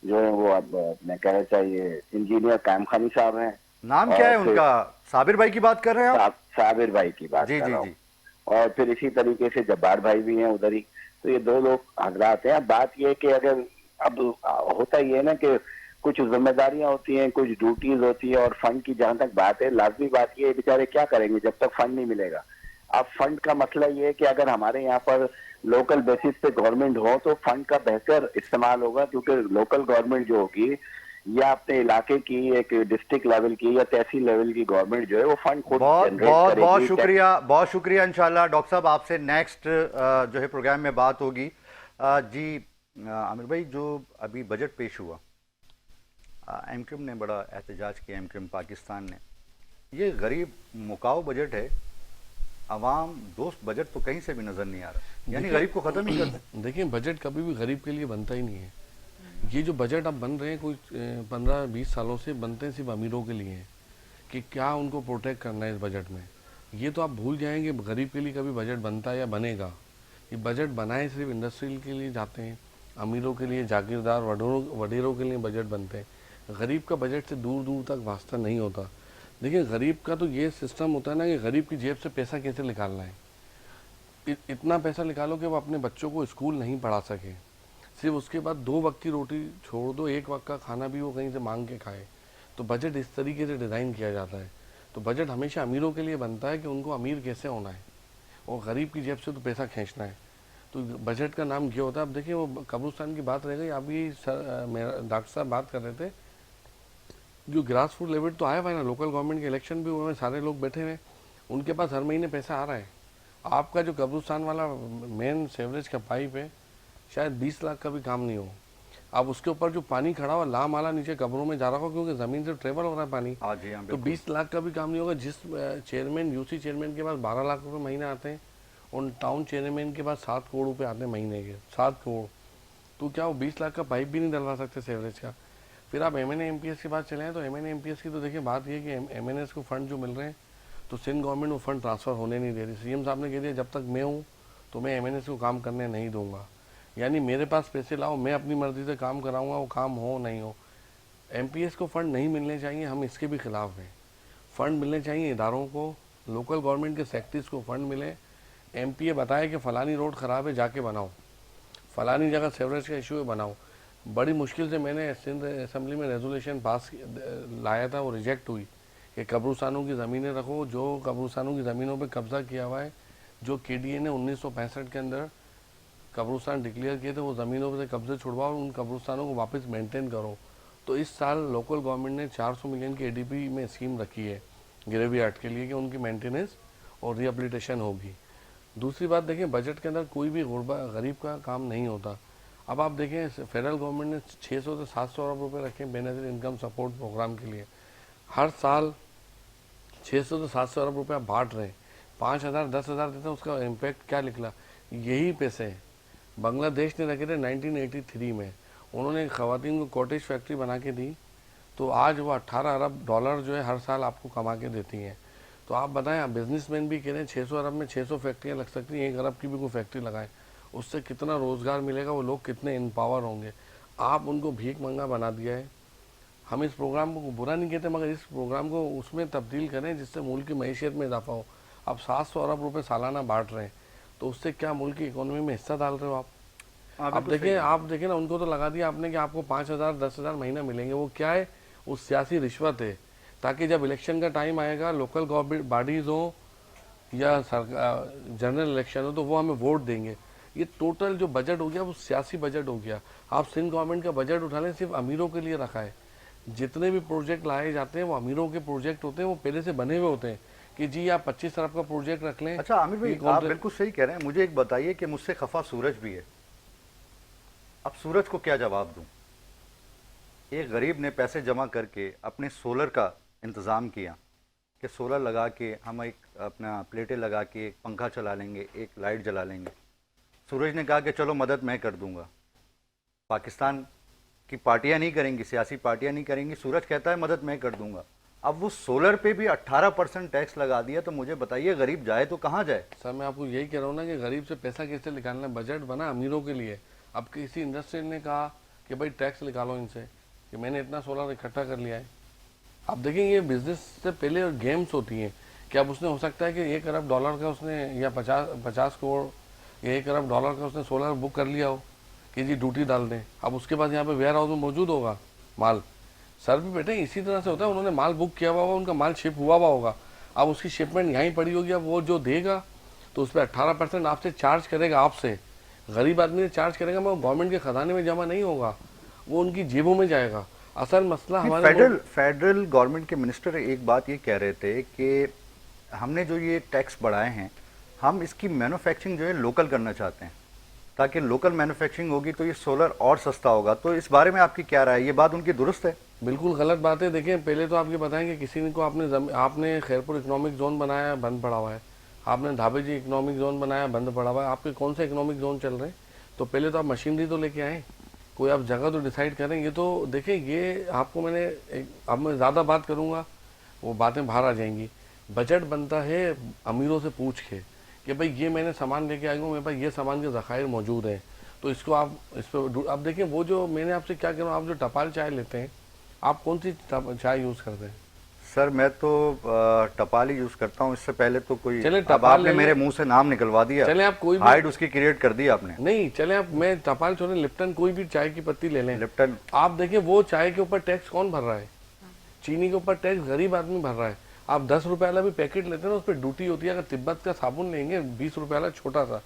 जो है वो, अब मैं कहना चाहिए इंजीनियर कायम खानी साहब हैं। नाम क्या और है फिर उनका? साबिर भाई की बात कर रहे हैं आप? साबिर भाई की बात जी कर जी रहा हूँ। जी। और फिर इसी तरीके से जब्बार भाई भी हैं उधर ही। तो ये 2 लोग हजरात हैं। अब बात ये है कि अगर अब होता ये है ना कि कुछ जिम्मेदारियां होती हैं, कुछ ड्यूटीज होती है, और फंड की जहां तक बात है, लाजमी बात ये है बेचारे क्या करेंगे जब तक फंड नहीं मिलेगा। अब फंड का मसला ये है कि अगर हमारे यहाँ पर लोकल बेसिस पे गवर्नमेंट हो तो फंड का बेहतर इस्तेमाल होगा, क्योंकि लोकल गवर्नमेंट जो होगी या अपने इलाके की एक डिस्ट्रिक्ट लेवल की या तहसील लेवल की गवर्नमेंट जो है वो फंड खुद बहुत जनरेट बहुत बहुत करेगी। शुक्रिया, बहुत शुक्रिया। इंशाल्लाह डॉक्टर साहब आपसे नेक्स्ट जो है प्रोग्राम में बात होगी। जी आमिर भाई, जो अभी बजट पेश हुआ, एमक्यूएम ने बड़ा एहतजाज किया, एमक्यूएम पाकिस्तान ने। ये गरीब मुकाऊ बजट है, अवाम दोस्त बजट तो कहीं से भी नजर नहीं आ रहा, यानी गरीब को खत्म ही कर दें। देखिए, बजट कभी भी गरीब के लिए बनता ही नहीं है। ये जो बजट अब बन रहे हैं कोई 15-20 सालों से बनते हैं सिर्फ अमीरों के लिए हैं कि क्या उनको प्रोटेक्ट करना है इस बजट में। ये तो आप भूल जाएंगे गरीब के लिए कभी बजट बनता है या बनेगा। ये बजट बनाए सिर्फ इंडस्ट्रियल के लिए जाते हैं, अमीरों के लिए, जागीरदार वडेरों के लिए बजट बनते हैं। गरीब का बजट से दूर दूर तक वास्ता नहीं होता। देखिए, गरीब का तो ये सिस्टम होता है ना कि गरीब की जेब से पैसा कैसे निकालना है। इतना पैसा निकालो कि वो अपने बच्चों को स्कूल नहीं पढ़ा सके, सिर्फ उसके बाद 2 वक्त की रोटी छोड़ दो, 1 वक्त का खाना भी वो कहीं से मांग के खाए। तो बजट इस तरीके से डिज़ाइन किया जाता है। तो बजट हमेशा अमीरों के लिए बनता है कि उनको अमीर कैसे होना है, और गरीब की जेब से तो पैसा खींचना है। तो बजट का नाम क्या होता है। अब देखिए, वो कब्रिस्तान की बात रह गई। अभी डॉक्टर साहब बात कर रहे थे, जो ग्रास रूट लेवल तो आया हुआ है ना, लोकल गवर्नमेंट के इलेक्शन भी हुए हैं, सारे लोग बैठे हुए, उनके पास हर महीने पैसा आ रहा है। आपका जो कब्रिस्तान वाला मेन सेवरेज का पाइप है, शायद 20 लाख का भी काम नहीं हो। अब उसके ऊपर जो पानी खड़ा हुआ लामाला नीचे कब्रों में जा रहा हो, क्योंकि ज़मीन से ट्रेवल हो रहा है पानी, हाँ जी, हाँ तो बिल्कुल। 20 लाख का भी काम नहीं होगा। जिस चेयरमैन यूसी चेयरमैन के पास 12 लाख रुपए महीना आते हैं, उन टाउन चेयरमैन के पास 7 करोड़ रुपए आते हैं महीने के, 7 करोड़। तो क्या वो 20 लाख का पाइप भी नहीं डलवा सकते सेवरेज का। फिर आप MNA MPS की बात चले हैं, तो MNA MPS की तो देखिए बात ये है कि MNS को फंड जो मिल रहे हैं, तो सिंध गवर्नमेंट वो फंड ट्रांसफ़र होने नहीं दे रही। CM साहब ने कह दिया जब तक मैं हूँ तो मैं MNS को काम करने नहीं दूंगा, यानी मेरे पास पैसे लाओ, मैं अपनी मर्जी से काम कराऊंगा, वो काम हो नहीं हो। MPS को फंड नहीं मिलने चाहिए, हम इसके भी खिलाफ हैं। फ़ंड मिलने चाहिए इदारों को, लोकल गवर्नमेंट के सेक्टर्स को फ़ंड मिले। MPA बताए कि फ़लानी रोड ख़राब है, जाके बनाओ, फ़लानी जगह सेवरेज का इशू है, बनाओ। बड़ी मुश्किल से मैंने सिंध असेंबली में रेजोल्यूशन पास लाया था, वो रिजेक्ट हुई कि कब्रिस्तानों की ज़मीनें रखो। जो कब्रिस्तानों की ज़मीनों पे कब्ज़ा किया हुआ है, जो KDA ने 1965 के अंदर कब्रिस्तान डिक्लेयर किए थे, वो ज़मीनों पे से कब्जे छुड़वाओ और उन कब्रिस्तानों को वापस मेंटेन करो। तो इस साल लोकल गवर्नमेंट ने 400 मिलियन की ADP में स्कीम रखी है ग्रेवयार्ड के लिए कि उनकी मेंटेनेंस और रिहेबिलिटेशन होगी। दूसरी बात देखें, बजट के अंदर कोई भी गरीब का काम नहीं होता। अब आप देखें, फेडरल गवर्नमेंट ने 600 से 700 अरब रुपए रखे बेनिफिट इनकम सपोर्ट प्रोग्राम के लिए। हर साल 600 से 700 अरब रुपया बांट रहे हैं, 5,000 10,000 देते हैं, उसका इम्पैक्ट क्या निकला। यही पैसे बांग्लादेश ने रखे थे 1983 में, उन्होंने ख़वातीन को कॉटेज फैक्ट्री बना के दी, तो आज वो 18 अरब डॉलर जो है हर साल आपको कमा के देती हैं। तो आप बताएं, बिजनेसमैन भी कह रहे हैं 600 अरब में 600 फैक्ट्रियाँ लग सकती हैं, 1 अरब की भी कोई फैक्ट्री लगाए, उससे कितना रोज़गार मिलेगा, वो लोग कितने इम्पावर होंगे। आप उनको भीख मंगा बना दिया है। हम इस प्रोग्राम को बुरा नहीं कहते, मगर इस प्रोग्राम को उसमें तब्दील करें जिससे मुल्क की मैशियत में इजाफा हो। आप 700 अरब रुपए सालाना बांट रहे हैं, तो उससे क्या मुल्क की इकोनॉमी में हिस्सा डाल रहे हो आप। अब देखिए, आप देखें ना, उनको तो लगा दिया आपने कि आपको 5,000 10,000 महीना मिलेंगे। वो क्या है, वो सियासी रिश्वत है। ताकि जब इलेक्शन का टाइम आएगा, लोकल गवर्नमेंट बॉडीज़ हो या सरकार जनरल इलेक्शन हो, तो वो हमें वोट देंगे। ये टोटल जो बजट हो गया वो सियासी बजट हो गया। आप सिंध गवर्नमेंट का बजट उठा लें, सिर्फ अमीरों के लिए रखा है। जितने भी प्रोजेक्ट लाए जाते हैं वो अमीरों के प्रोजेक्ट होते हैं, वो पहले से बने हुए होते हैं कि जी आप 25 अरब का प्रोजेक्ट रख लें। अच्छा आमिर ये भाई, आप बिल्कुल सही कह रहे हैं। मुझे एक बताइए कि मुझसे खफा सूरज भी है, अब सूरज को क्या जवाब दूं? एक गरीब ने पैसे जमा करके अपने सोलर का इंतज़ाम किया कि सोलर लगा के हम एक अपना प्लेटें लगा के एक पंखा चला लेंगे, एक लाइट जला लेंगे। सूरज ने कहा कि चलो मदद मैं कर दूंगा। पाकिस्तान की पार्टियां नहीं करेंगी, सियासी पार्टियां नहीं करेंगी, सूरज कहता है मदद मैं कर दूंगा। अब वो सोलर पे भी 18% टैक्स लगा दिया, तो मुझे बताइए गरीब जाए तो कहाँ जाए? सर मैं आपको यही कह रहा हूँ ना कि गरीब से पैसा कैसे निकालना है। बजट बना अमीरों के लिए। अब किसी इंडस्ट्री ने कहा कि भाई टैक्स निकालो इनसे कि मैंने इतना सोलर इकट्ठा कर लिया है। आप देखेंगे ये बिजनेस से पहले गेम्स होती हैं कि अब उसने हो सकता है कि $1 अरब का उसने या 50 करोड़ या $1 अरब का उसने सोलर बुक कर लिया हो कि जी ड्यूटी डाल दें। अब उसके पास यहाँ पे वेयर हाउस में मौजूद होगा माल। सर भी बेटे इसी तरह से होता है, उन्होंने माल बुक किया हुआ होगा, उनका माल शिप हुआ होगा, अब उसकी शिपमेंट यहीं पड़ी होगी। अब वो जो देगा तो उस पर 18% आपसे चार्ज करेगा। आपसे गरीब आदमी से चार्ज करेगा, मगर गवर्नमेंट के खजाने में जमा नहीं होगा, वो उनकी जेबों में जाएगा। असल मसला हमारे फेडरल गवर्नमेंट के मिनिस्टर एक बात ये कह रहे थे कि हमने जो ये टैक्स बढ़ाए हैं, हम इसकी मैन्युफैक्चरिंग जो है लोकल करना चाहते हैं, ताकि लोकल मैन्युफैक्चरिंग होगी तो ये सोलर और सस्ता होगा। तो इस बारे में आपकी क्या राय है? ये बात उनकी दुरुस्त है? बिल्कुल गलत बात है। देखिए पहले तो आपके बताएं कि किसी को आपने खैरपुर इकोनॉमिक जोन बनाया, बंद पड़ा हुआ है। आपने ढाबे जी इकोनॉमिक जोन बनाया, बंद पड़ा हुआ है। आपके कौन से इकोनॉमिक जोन चल रहे हैं? तो पहले तो आप मशीनरी तो लेके आए, कोई आप जगह तो डिसाइड करें। ये तो देखिए ये आपको अब मैं ज़्यादा बात करूँगा वो बातें बाहर आ जाएंगी। बजट बनता है अमीरों से पूछ के कि भाई ये मैंने सामान लेके आया हूँ, मेरे पास ये सामान के ज़खायर मौजूद हैं, तो इसको आप इस पर अब देखिए। वो जो मैंने आपसे क्या कह रहा हूँ, आप जो टपाल चाय लेते हैं, आप कौन सी चाय यूज़ करते हैं? सर मैं तो टपाल ही यूज़ करता हूँ। इससे पहले तो कोई, चले अब टपाल आपने मेरे मुंह से नाम निकलवा दिया। चले आप कोई भी हाइड उसकी क्रिएट कर दी आपने। नहीं, चले आप मैं टपाल छोड़े, लिप्टन कोई भी चाय की पत्ती ले लें। लिप्टन आप देखिए वो चाय के ऊपर टैक्स कौन भर रहा है? चीनी के ऊपर टैक्स गरीब आदमी भर रहा है। आप 10 रुपए वाला भी पैकेट लेते हैं ना, उस पर ड्यूटी होती है। अगर तिब्बत का साबुन लेंगे 20 रुपए वाला छोटा सा,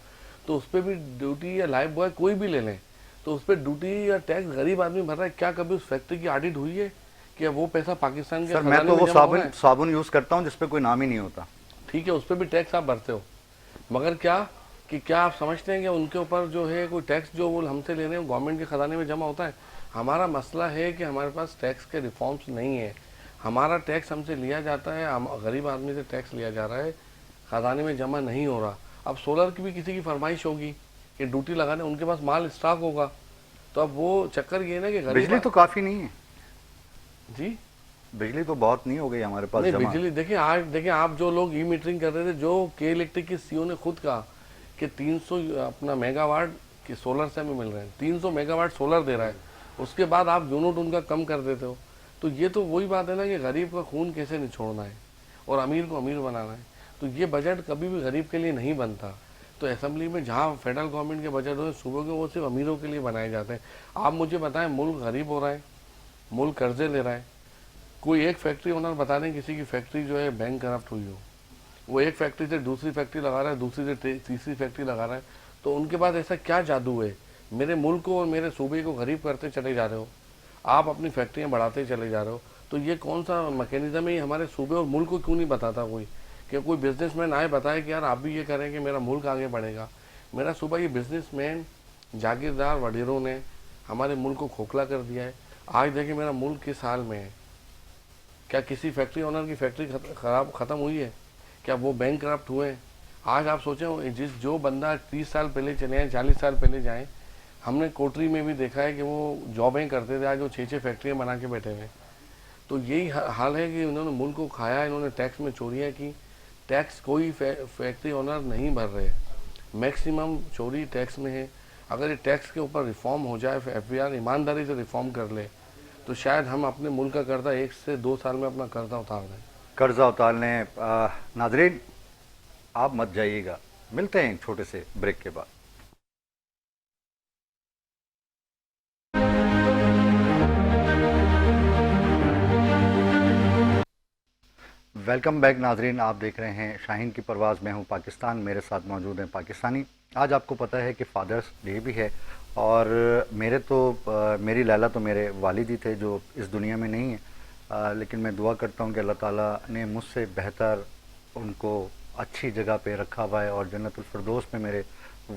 तो उस पर भी ड्यूटी, या लाइफ बॉय कोई भी ले लें तो उस पर ड्यूटी या टैक्स गरीब आदमी भर रहा है। क्या कभी उस फैक्ट्री की ऑडिट हुई है कि वो पैसा पाकिस्तान के सर मैं तो वो साबुन यूज़ करता हूँ जिसपे कोई नाम ही नहीं होता। ठीक है, उस पर भी टैक्स आप भरते हो, मगर क्या आप समझते हैं कि उनके ऊपर जो है कोई टैक्स जो वो हमसे ले रहे हैं गवर्नमेंट के खजाने में जमा होता है? हमारा मसला है कि हमारे पास टैक्स के रिफॉर्म्स नहीं है। हमारा टैक्स हमसे लिया जाता है, गरीब आदमी से टैक्स लिया जा रहा है, खजाने में जमा नहीं हो रहा। अब सोलर की भी किसी की फरमाइश होगी कि ड्यूटी लगाने, उनके पास माल स्टॉक होगा, तो अब वो चक्कर ये ना कि बिजली तो काफ़ी नहीं है जी, बिजली तो बहुत नहीं हो गई हमारे पास नहीं जमा। बिजली देखिए आज देखिए, आप जो लोग ई मीटरिंग कर रहे थे, जो के इलेक्ट्रिक की सीईओ ने खुद कहा कि 300 अपना मेगावाट के सोलर से हमें मिल रहे हैं, 300 मेगावाट सोलर दे रहा है, उसके बाद आप यूनिट उनका कम कर देते हो। तो ये तो वही बात है ना कि गरीब का खून कैसे निचोड़ना है और अमीर को अमीर बनाना है। तो ये बजट कभी भी गरीब के लिए नहीं बनता। तो असेंबली में जहाँ फेडरल गवर्नमेंट के बजट हो सूबों के, वो सिर्फ अमीरों के लिए बनाए जाते हैं। आप मुझे बताएं, मुल्क गरीब हो रहा है, मुल्क कर्जे ले रहा है, कोई एक फैक्ट्री ओनर बता दें किसी की फैक्ट्री जो है बैंक करप्ट हुई हो, वो एक फैक्ट्री से दूसरी फैक्ट्री लगा रहा है, दूसरी से तीसरी फैक्ट्री लगा रहा है, तो उनके पास ऐसा क्या जादू है? मेरे मुल्क को और मेरे सूबे को गरीब करते चले जा रहे हो, आप अपनी फैक्ट्रियाँ बढ़ाते चले जा रहे हो। तो ये कौन सा मैकेनिज्म है? ये हमारे सूबे और मुल्क को क्यों नहीं बताता कोई? कि कोई बिजनेसमैन आए बताए कि यार आप भी ये करें कि मेरा मुल्क आगे बढ़ेगा। मेरा सूबा, ये बिजनेसमैन जागीरदार वडीरों ने हमारे मुल्क को खोखला कर दिया है। आज देखिए मेरा मुल्क किस हाल में है। क्या किसी फैक्ट्री ओनर की फैक्ट्री ख़त्म हुई है? क्या वो बैंक करप्ट हुए हैं? आज आप सोचें, जो बंदा 30 साल पहले चले हैं, 40 साल पहले जाएँ, हमने कोटरी में भी देखा है कि वो जॉबें करते थे, आज वो 6-6 फैक्ट्रियाँ बना के बैठे हुए। तो यही हाल है कि इन्होंने मुल्क को खाया, इन्होंने टैक्स में चोरियाँ की। टैक्स कोई फैक्ट्री ओनर नहीं भर रहे, मैक्सिमम चोरी टैक्स में है। अगर ये टैक्स के ऊपर रिफॉर्म हो जाए, FBR ईमानदारी से रिफॉर्म कर ले, तो शायद हम अपने मुल्क का कर्जा 1 से 2 साल में अपना कर्जा उतार दें। कर्जा उतार लें। नाजरीन आप मत जाइएगा, मिलते हैं एक छोटे से ब्रेक के बाद। वेलकम बैक नाजरीन, आप देख रहे हैं शाहीन की परवाज़। मैं हूं पाकिस्तान, मेरे साथ मौजूद हैं पाकिस्तानी। आज आपको पता है कि फ़ादर्स डे भी है और मेरी लैला तो मेरे वालिद ही थे जो इस दुनिया में नहीं है, लेकिन मैं दुआ करता हूं कि अल्लाह ताला ने मुझसे बेहतर उनको अच्छी जगह पे रखा हुआ है और जन्नतुल फिरदौस में मेरे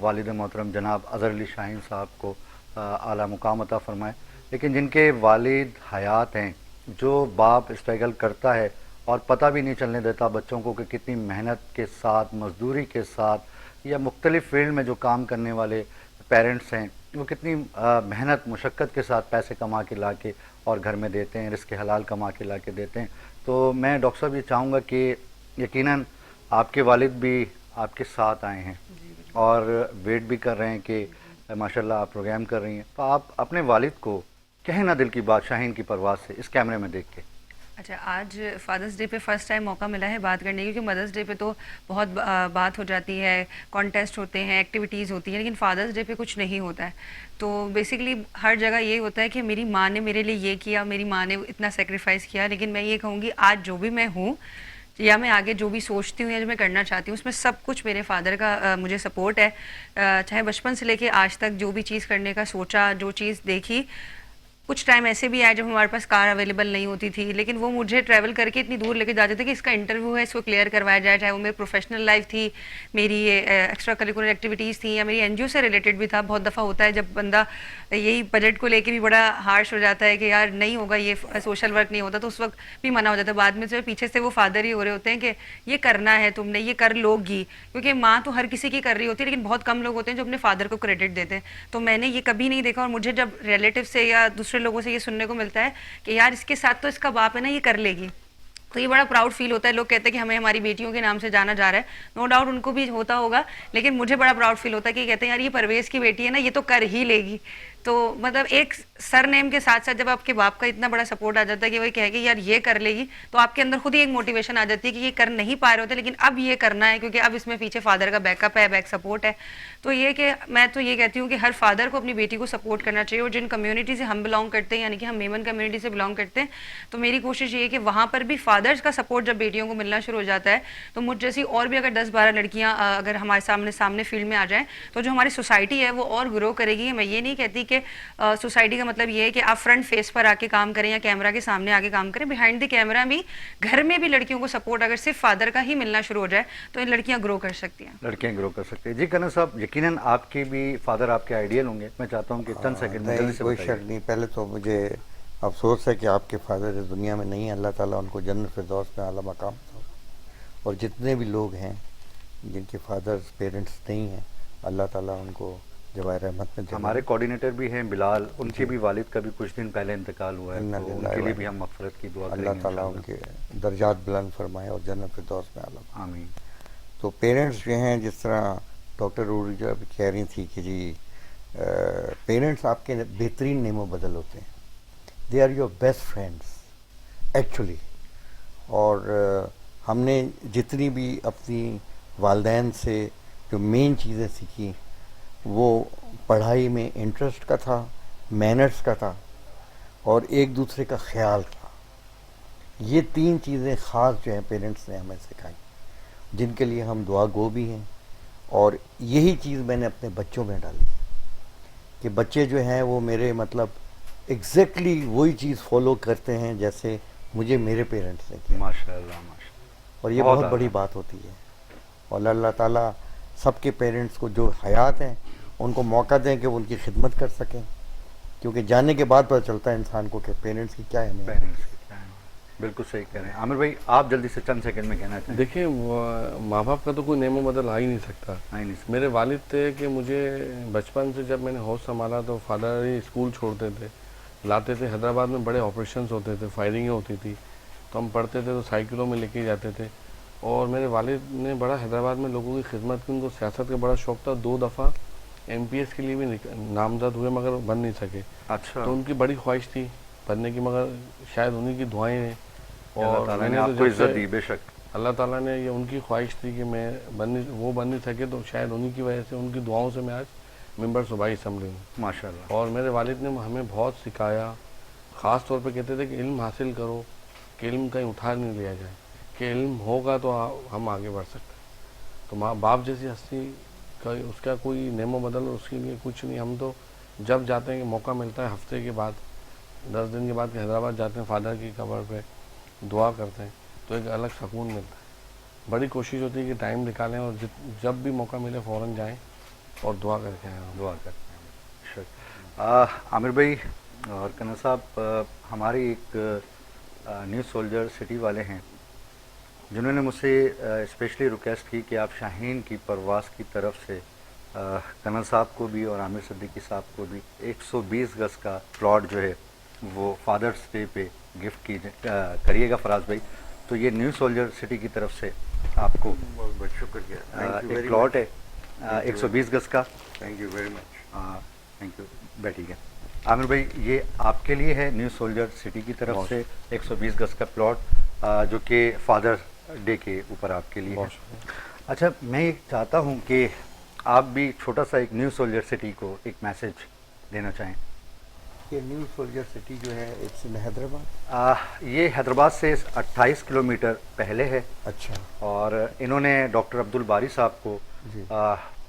वालिद मोहतरम जनाब अज़हर अली शाहीन साहब को आला मुकाम अता फ़रमाए। लेकिन जिनके वालिद हयात हैं, जो बाप स्ट्रगल करता है और पता भी नहीं चलने देता बच्चों को कि कितनी मेहनत के साथ, मजदूरी के साथ या मुख्तलिफ़ फील्ड में जो काम करने वाले पेरेंट्स हैं वो कितनी मेहनत मुशक्क़त के साथ पैसे कमा के ला के और घर में देते हैं, रिज़्क़ हलाल कमा के ला के देते हैं। तो मैं डॉक्टर साहब ये चाहूँगा कि यकीनन आपके वालिद भी आपके साथ आए हैं और वेट भी कर रहे हैं कि माशाल्लाह आप प्रोग्राम कर रही हैं, तो आप अपने वालिद को कहें ना दिल की बात शाहीन की परवाज़ से इस कैमरे में देख के। अच्छा, आज फादर्स डे पे फर्स्ट टाइम मौका मिला है बात करने की, क्योंकि मदर्स डे पे तो बहुत बात हो जाती है, कॉन्टेस्ट होते हैं, एक्टिविटीज़ होती हैं, लेकिन फादर्स डे पे कुछ नहीं होता है। तो बेसिकली हर जगह ये होता है कि मेरी माँ ने मेरे लिए ये किया, मेरी माँ ने इतना सेक्रीफाइस किया। लेकिन मैं ये कहूँगी आज जो भी मैं हूँ या मैं आगे जो भी सोचती हूँ या जो मैं करना चाहती हूँ उसमें सब कुछ मेरे फादर का मुझे सपोर्ट है। चाहे बचपन से लेके आज तक जो भी चीज़ करने का सोचा, जो चीज़ देखी, कुछ टाइम ऐसे भी आया जब हमारे पास कार अवेलेबल नहीं होती थी, लेकिन वो मुझे ट्रैवल करके इतनी दूर लेके जाते थे कि इसका इंटरव्यू है, इसको क्लियर करवाया जाए। चाहे वो मेरी प्रोफेशनल लाइफ थी, मेरी ये एक्स्ट्रा करिकुलर एक्टिविटीज़ थी या मेरी एनजीओ से रिलेटेड भी था। बहुत दफ़ा होता है जब बंदा यही बजट को लेके भी बड़ा हार्श हो जाता है कि यार नहीं होगा, ये सोशल वर्क नहीं होता, तो उस वक्त भी मना हो जाता है। बाद में जो पीछे से वो फादर ही हो रहे होते हैं कि ये करना है तुमने, ये कर लोगी, क्योंकि माँ तो हर किसी की कर रही होती है, लेकिन बहुत कम लोग होते हैं जो अपने फादर को क्रेडिट देते हैं। तो मैंने ये कभी नहीं देखा, और मुझे जब रिलेटिव से या दूसरे लोगों से ये सुनने को मिलता है कि यार इसके साथ तो इसका बाप है ना, ये कर लेगी, तो ये बड़ा प्राउड फील होता है। लोग कहते हैं कि हमें हमारी बेटियों के नाम से जाना जा रहा है, नो डाउट उनको भी होता होगा, लेकिन मुझे बड़ा प्राउड फील होता है कि कहते हैं यार ये परवेज़ की बेटी है ना, ये तो कर ही लेगी। तो मतलब एक सरनेम के साथ साथ जब आपके बाप का इतना बड़ा सपोर्ट आ जाता है कि वही कहे कि यार ये कर लेगी, तो आपके अंदर खुद ही एक मोटिवेशन आ जाती है कि ये कर नहीं पा रहे होते, लेकिन अब ये करना है, क्योंकि अब इसमें पीछे फादर का बैकअप है, बैक सपोर्ट है। तो ये कि मैं तो ये कहती हूँ कि हर फादर को अपनी बेटी को सपोर्ट करना चाहिए। और जिन कम्युनिटी से हम बिलोंग करते हैं, यानी कि हम मेमन कम्युनिटी से बिलोंग करते हैं, तो मेरी कोशिश ये है कि वहाँ पर भी फादर्स का सपोर्ट जब बेटियों को मिलना शुरू हो जाता है, तो मुझ जैसी और भी अगर 10-12 लड़कियाँ अगर हमारे सामने फील्ड में आ जाएँ, तो जो हमारी सोसाइटी है वो और ग्रो करेगी। मैं ये नहीं कहती कि सोसाइटी का मतलब ये है कि आप फ्रंट फेस पर आके काम करें या कैमरा के सामने आके काम करें। बिहाइंड द कैमरा भी घर में भी लड़कियों को सपोर्ट अगर सिर्फ फादर का ही मिलना शुरू हो जाए तो इन लड़कियां ग्रो कर सकती हैं। लड़कियां ग्रो कर सकती हैं। जी कनन साहब, यकीनन आपके भी फादर आपके आइडियल होंगे। मैं चाहता हूँ कि चंद सेकंड में जल्दी से कोई बताइए। शक नहीं। पहले तो मुझे अफसोस है कि आपके फादर इस दुनिया में नहीं है, अल्लाह ताला उनको जन्नत फिरदौस में आला मकाम दो। और जितने भी लोग हैं जिनके फादर्स पेरेंट्स नहीं हैं, अल्लाह ताला उनको जवाहिर रहमत में जगह हमारे कोऑर्डिनेटर भी हैं बिलाल, उनके भी वालिद का भी कुछ दिन पहले इंतकाल हुआ है, इन्ना तो लिल्लाहि उनके लिए व भी हम मग़फ़िरत की दुआ अल्लाह करेंगे ताला इंशाअल्लाह। उनके दर्जात बुलंद फरमाए और जन्नत फिरदौस में आला। आमीन। तो पेरेंट्स जो हैं, जिस तरह डॉक्टर रूजा भी कह रही थी कि जी पेरेंट्स आपके बेहतरीन नेमो बदल होते हैं, they are your best friends actually. और हमने जितनी भी अपनी वालदैन से जो मेन चीज़ें सीखी वो पढ़ाई में इंटरेस्ट का था, मैनर्स का था और एक दूसरे का ख्याल था। ये 3 चीज़ें ख़ास जो हैं पेरेंट्स ने हमें सिखाई, जिनके लिए हम दुआ गो भी हैं। और यही चीज़ मैंने अपने बच्चों में डाली कि बच्चे जो हैं वो मेरे मतलब एग्जैक्टली वही चीज़ फॉलो करते हैं जैसे मुझे मेरे पेरेंट्स ने किया। माशाअल्लाह माशाअल्लाह। और ये बहुत बहुत बड़ी आला। बात होती है। और अल्लाह ताला सबके पेरेंट्स को जो हयात हैं उनको मौका दें कि वो उनकी खिदमत कर सकें, क्योंकि जाने के बाद पता चलता है इंसान को कि पेरेंट्स की क्या अहमियत है। पेरेंट्स की क्या है। बिल्कुल सही कह रहे हैं आमिर भाई, आप जल्दी से चंद सेकंड में कहना चाहें। देखिए माँ बाप का तो कोई नेमो बदल आ ही नहीं सकता। नहीं नहीं मेरे वालिद थे कि मुझे बचपन से जब मैंने होश संभाला तो फादर ही स्कूल छोड़ते थे, लाते थे। हैदराबाद में बड़े ऑपरेशंस होते थे, फायरिंगें होती थी, तो हम पढ़ते थे तो साइकिलों में लेके जाते थे। और मेरे वालिद ने बड़ा हैदराबाद में लोगों की खिदमत की, उनको सियासत का बड़ा शौक़ था। 2 दफ़ा MPS के लिए भी नामजद हुए मगर बन नहीं सके। अच्छा, तो उनकी बड़ी ख्वाहिश थी बनने की, मगर शायद उन्हीं की दुआएं हैं। अल्लाह और ताला ने मैंने तो आपको जब से इज्जत दी बेशक। अल्लाह ताला ने, ये उनकी ख्वाहिश थी कि मैं वो बन नहीं सके, तो शायद उन्हीं की वजह से, उनकी दुआओं से मैं आज मेंबर सूबाई असम्बली हूँ माशाअल्लाह। और मेरे वालिद ने हमें बहुत सिखाया। ख़ास तौर पे कहते थे कि इल्म हासिल करो, कि इल्म कहीं उठा नहीं लिया जाए, के इल्म होगा तो हम आगे बढ़ सकते हैं। तो माँ बाप जैसी हस्ती का उसका कोई नेमो बदल उसके लिए कुछ नहीं। हम तो जब जाते हैं कि मौका मिलता है हफ्ते के बाद 10 दिन के बाद हैदराबाद जाते हैं, फादर की कब्र पे दुआ करते हैं, तो एक अलग सुकून मिलता है। बड़ी कोशिश होती है कि टाइम निकालें और जब भी मौका मिले फ़ौरन जाएं और दुआ करके आएँ। दुआ करते हैं। आमिर भाई और कन्ना साहब, हमारी एक न्यू सोल्जर सिटी वाले हैं जिन्होंने मुझसे स्पेशली रिक्वेस्ट की कि आप शाहीन की परवाज़ की तरफ से कन्ना साहब को भी और आमिर सिद्दीकी साहब को भी 120 गज का प्लॉट जो है वो फादर्स डे पे गिफ्ट करिएगा फराज भाई। तो ये न्यू सोल्जर सिटी की तरफ से आपको बहुत बहुत शुक्रिया। एक प्लॉट है 120 गज का। Thank you very much. Thank you, बैठिए। आमिर भाई, ये आपके लिए है न्यू सोल्जर सिटी की तरफ से 120 गज का प्लॉट, जो कि फादर डे के ऊपर आपके लिए है। अच्छा, मैं ये चाहता हूँ कि आप भी छोटा सा एक न्यू सोल्जर सिटी को एक मैसेज देना चाहें। ये न्यू सोल्जर सिटी जो है इट्स इन हैदराबाद। ये हैदराबाद से 28 किलोमीटर पहले है। अच्छा। और इन्होंने डॉक्टर अब्दुल बारी साहब को जी।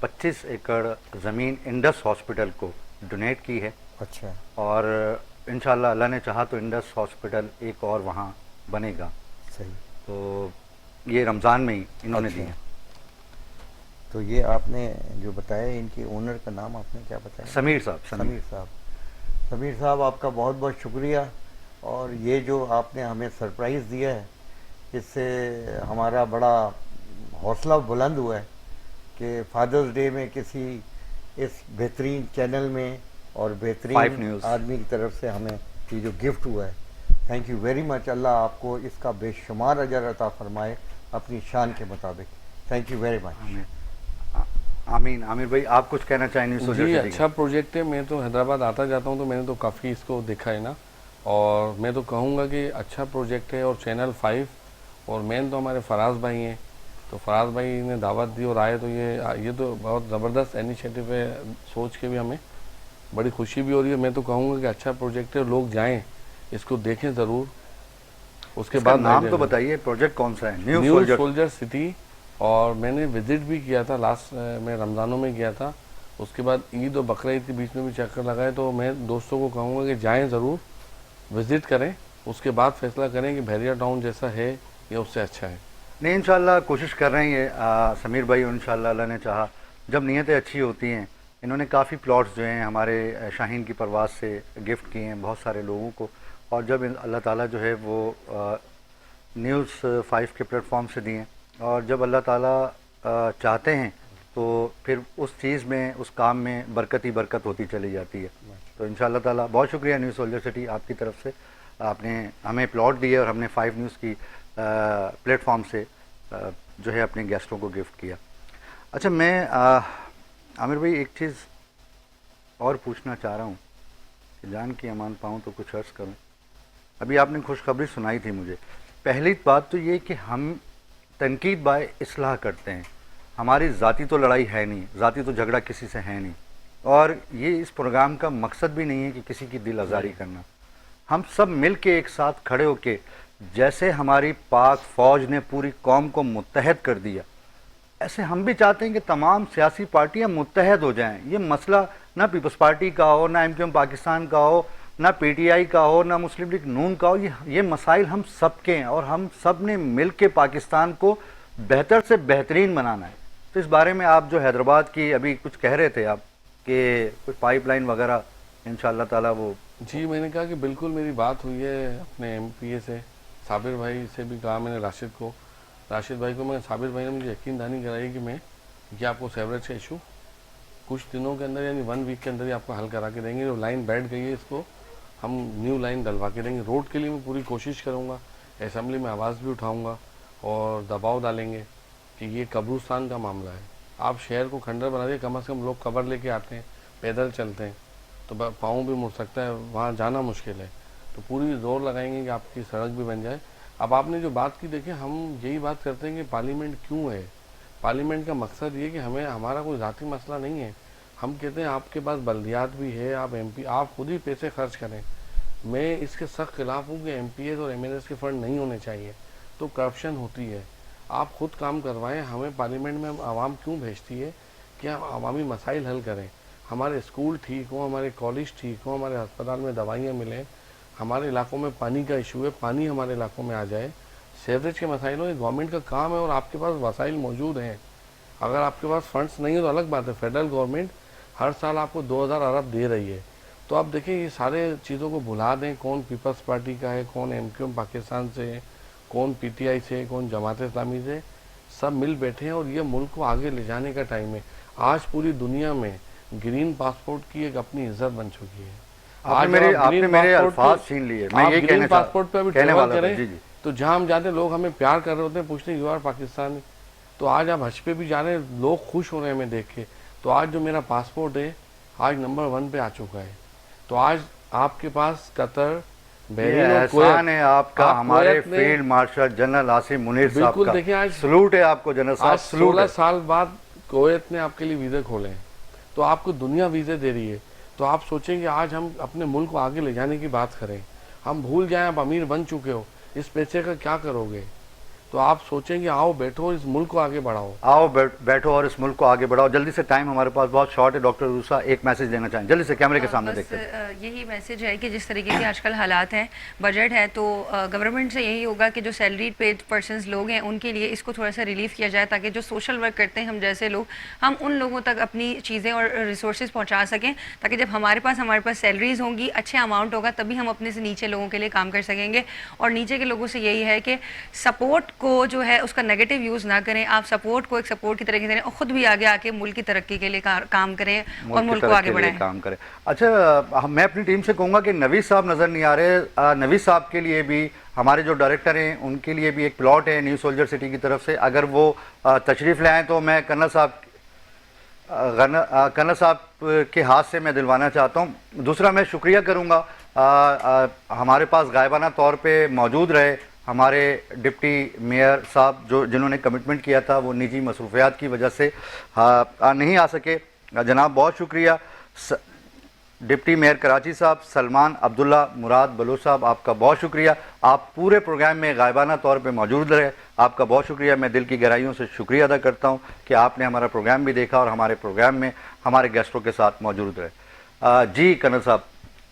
25 एकड़ ज़मीन इंडस हॉस्पिटल को डोनेट की है। अच्छा। और इंशाल्लाह अल्लाह ने चाहा तो इंडस हॉस्पिटल एक और वहाँ बनेगा। सही। तो ये रमज़ान में ही इन्होंने अच्छा। दी है। तो ये आपने जो बताया, इनके ओनर का नाम आपने क्या बताया? समीर साहब। समीर साहब। समीर साहब, आपका बहुत बहुत शुक्रिया। और ये जो आपने हमें सरप्राइज़ दिया है, इससे हमारा बड़ा हौसला बुलंद हुआ है कि फादर्स डे में किसी इस बेहतरीन चैनल में और 5 बेहतरीन न्यूज़ आदमी की तरफ से हमें ये जो गिफ्ट हुआ है, थैंक यू वेरी मच। अल्लाह आपको इसका बेशुमार अजर अता फरमाए अपनी शान के मुताबिक। Thank you very much. आमीन। आमिर भाई, आप कुछ कहना चाहें न्यू सोल्जर जी, सिटी अच्छा प्रोजेक्ट है। मैं तो हैदराबाद आता जाता हूँ तो मैंने तो काफ़ी इसको देखा है ना, और मैं तो कहूँगा कि अच्छा प्रोजेक्ट है। और चैनल 5 और मेन तो हमारे फराज भाई हैं, तो फराज भाई ने दावत दी और आए, तो ये तो बहुत ज़बरदस्त इनिशिएटिव है। सोच के भी हमें बड़ी खुशी भी हो रही है। मैं तो कहूँगा कि अच्छा प्रोजेक्ट है, लोग जाएँ इसको देखें ज़रूर। उसके इसका बाद नाम तो बताइए, प्रोजेक्ट कौन सा है? New soldier city. और मैंने विज़िट भी किया था लास्ट में, रमज़ानों में गया था। उसके बाद ईद और बकरा ईद के बीच में भी चक्कर लगाए। तो मैं दोस्तों को कहूँगा कि जाएं ज़रूर, विज़िट करें, उसके बाद फैसला करें कि बहरिया टाउन जैसा है या उससे अच्छा है। नहीं, इंशाल्लाह कोशिश कर रहे हैं ये समीर भाई, इंशाल्लाह अल्लाह ने चाहा। जब नीयतें अच्छी होती हैं, इन्होंने काफ़ी प्लॉट्स जो हैं हमारे शाहीन की परवाज़ से गिफ्ट किए हैं बहुत सारे लोगों को। और जब अल्लाह ताला जो है वो न्यूज़ 5 के प्लेटफॉर्म से दिए, और जब अल्लाह ताला चाहते हैं तो फिर उस चीज़ में, उस काम में बरकत ही बरकत होती चली जाती है। तो इंशाअल्लाह ताला बहुत शुक्रिया न्यू सोल्जर सिटी आपकी तरफ से, आपने हमें प्लॉट दिए और हमने 5 न्यूज़ की प्लेटफॉर्म से जो है अपने गेस्टों को गिफ्ट किया। अच्छा, मैं आमिर भाई एक चीज़ और पूछना चाह रहा हूँ कि जान की अमान पाऊँ तो कुछ अर्ज़ करूँ। अभी आपने खुशखबरी सुनाई थी मुझे। पहली बात तो ये कि हम तनकीद बाय इस्लाह करते हैं, हमारी ज़ाती तो लड़ाई है नहीं, ज़ाती तो झगड़ा किसी से है नहीं, और ये इस प्रोग्राम का मकसद भी नहीं है कि किसी की दिल आज़ारी करना। हम सब मिल के एक साथ खड़े होके, जैसे हमारी पाक फ़ौज ने पूरी कौम को मुत्तहद कर दिया, ऐसे हम भी चाहते हैं कि तमाम सियासी पार्टियां मुत्तहद हो जाएं। ये मसला ना पीपल्स पार्टी का हो, ना MQM पाकिस्तान का हो, ना PTI का हो, ना मुस्लिम लीग नून का हो। ये मसाइल हम सब के हैं और हम सब ने मिल के पाकिस्तान को बेहतर से बेहतरीन बनाना है। तो इस बारे में आप जो हैदराबाद की अभी कुछ कह रहे थे आप कि कुछ पाइपलाइन वगैरह इंशाअल्लाह ताला वो। जी, मैंने कहा कि बिल्कुल मेरी बात हुई है अपने MPA से, साबिर भाई से भी कहा मैंने, राशिद भाई को। मैं साबिर भाई ने मुझे यकीन दहानी कराई कि मैं ये आपको सेवरेज का इशू कुछ दिनों के अंदर, यानी 1 वीक के अंदर ही आपको हल करा के देंगे। जो लाइन बैठ गई है इसको हम न्यू लाइन डलवा के देंगे। रोड के लिए मैं पूरी कोशिश करूँगा, असेंबली में आवाज़ भी उठाऊँगा और दबाव डालेंगे कि ये कब्रिस्तान का मामला है। आप शहर को खंडर बना दिए, कम से कम लोग कब्र लेके आते हैं, पैदल चलते हैं, तो पाँव भी मुड़ सकता है, वहाँ जाना मुश्किल है। तो पूरी जोर लगाएंगे कि आपकी सड़क भी बन जाए। अब आपने जो बात की, देखिए हम यही बात करते हैं कि पार्लियामेंट क्यों है। पार्लियामेंट का मकसद ये कि हमारा कोई ज़ाती मसला नहीं है। हम कहते हैं आपके पास बल्दियात भी है, आप MP, आप खुद ही पैसे खर्च करें। मैं इसके सख्त खिलाफ हूँ कि MPs और MLAs के फ़ंड नहीं होने चाहिए। तो करप्शन होती है। आप खुद काम करवाएं, हमें पार्लियामेंट में आवाम क्यों भेजती है कि हम अवामी मसाइल हल करें, हमारे स्कूल ठीक हो, हमारे कॉलेज ठीक हो, हमारे अस्पताल में दवाइयाँ मिलें, हमारे इलाकों में पानी का इशू है, पानी हमारे इलाकों में आ जाए, सीवरेज के मसाइल हो, ये गवर्नमेंट का काम है और आपके पास वसाइल मौजूद हैं। अगर आपके पास फंड्स नहीं है तो अलग बात है, फेडरल गवर्नमेंट हर साल आपको 2000 अरब दे रही है। तो आप देखिए ये सारे चीज़ों को भुला दें, कौन पीपल्स पार्टी का है, कौन MQM पाकिस्तान से है, कौन PTI से है, कौन जमात इस्लामी से, सब मिल बैठे हैं और ये मुल्क को आगे ले जाने का टाइम है। आज पूरी दुनिया में ग्रीन पासपोर्ट की एक अपनी इज्जत बन चुकी है। आपने मेरे अल्फाज छीन लिए। मैं ये ग्रीन पासपोर्ट पे अभी ट्रैवल वाला था। करें जी जी। तो जहाँ हम जाते हैं लोग हमें प्यार कर रहे होते हैं, पूछते हैं यू आर पाकिस्तानी। तो आज आप हज पे भी जा रहे हैं, लोग खुश हो रहे हैं हमें देख के। तो आज जो मेरा पासपोर्ट है आज नंबर 1 पे आ चुका है। तो आज आपके पास कतर, बहरीन और एहसान है आपका, आप हमारे कुवैत में- field marshal general Asim Munir साहब बिल्कुल, का देखिए आज सलूट है आपको जनरल साहब, आज सलूट 16 है। साल बाद कुवैत ने आपके लिए वीज़े खोले हैं। तो आपको दुनिया वीज़े दे रही है। तो आप सोचेंगे आज हम अपने मुल्क को आगे ले जाने की बात करें, हम भूल जाएं आप अमीर बन चुके हो, इस पैसे का क्या करोगे। तो आप सोचेंगे आओ बैठो इस मुल्क को आगे बढ़ाओ। आओ बैठो और इस मुल्क को आगे बढ़ाओ। जल्दी से, टाइम हमारे पास बहुत शॉर्ट है। डॉक्टर रूसा एक मैसेज देना चाहें जल्दी से, कैमरे के सामने बस देखते हैं। यही मैसेज है कि जिस तरीके के आजकल हालात हैं, बजट है, तो गवर्नमेंट से यही होगा कि जो सैलरीड पेड पर्सनस लोग हैं उनके लिए इसको थोड़ा सा रिलीफ किया जाए, ताकि जो सोशल वर्क करते हैं हम जैसे लोग, हम उन लोगों तक अपनी चीज़ें और रिसोर्सेज पहुंचा सकें, ताकि जब हमारे पास सैलरीज होंगी, अच्छे अमाउंट होगा, तभी हम अपने से नीचे लोगों के लिए काम कर सकेंगे। और नीचे के लोगों से यही है कि सपोर्ट को जो है उसका नेगेटिव यूज़ ना करें। आप सपोर्ट को एक सपोर्ट की तरह करें और ख़ुद भी आगे आके मुल्क की तरक्की के लिए काम करें और मुल्क को आगे बढ़ाएं। काम करें। अच्छा, मैं अपनी टीम से कहूँगा कि नवीद साहब नज़र नहीं आ रहे। नवीद साहब के लिए भी, हमारे जो डायरेक्टर हैं उनके लिए भी एक प्लॉट है न्यू सोल्जर सिटी की तरफ से, अगर वो तशरीफ़ ले आएँ तो मैं कर्नल साहब के हाथ से मैं दिलवाना चाहता हूँ। दूसरा मैं शुक्रिया करूँगा हमारे पास गायबाना तौर पे मौजूद रहे हमारे डिप्टी मेयर साहब, जिन्होंने कमिटमेंट किया था, वो निजी मसरूफियात की वजह से नहीं आ सके। जनाब बहुत शुक्रिया। डिप्टी मेयर कराची साहब सलमान अब्दुल्ला मुराद बलोच साहब, आपका बहुत शुक्रिया। आप पूरे प्रोग्राम में गायबाना तौर पे मौजूद रहे, आपका बहुत शुक्रिया। मैं दिल की गहराइयों से शुक्रिया अदा करता हूँ कि आपने हमारा प्रोग्राम भी देखा और हमारे प्रोग्राम में हमारे गेस्टों के साथ मौजूद रहे। जी कर्नल साहब,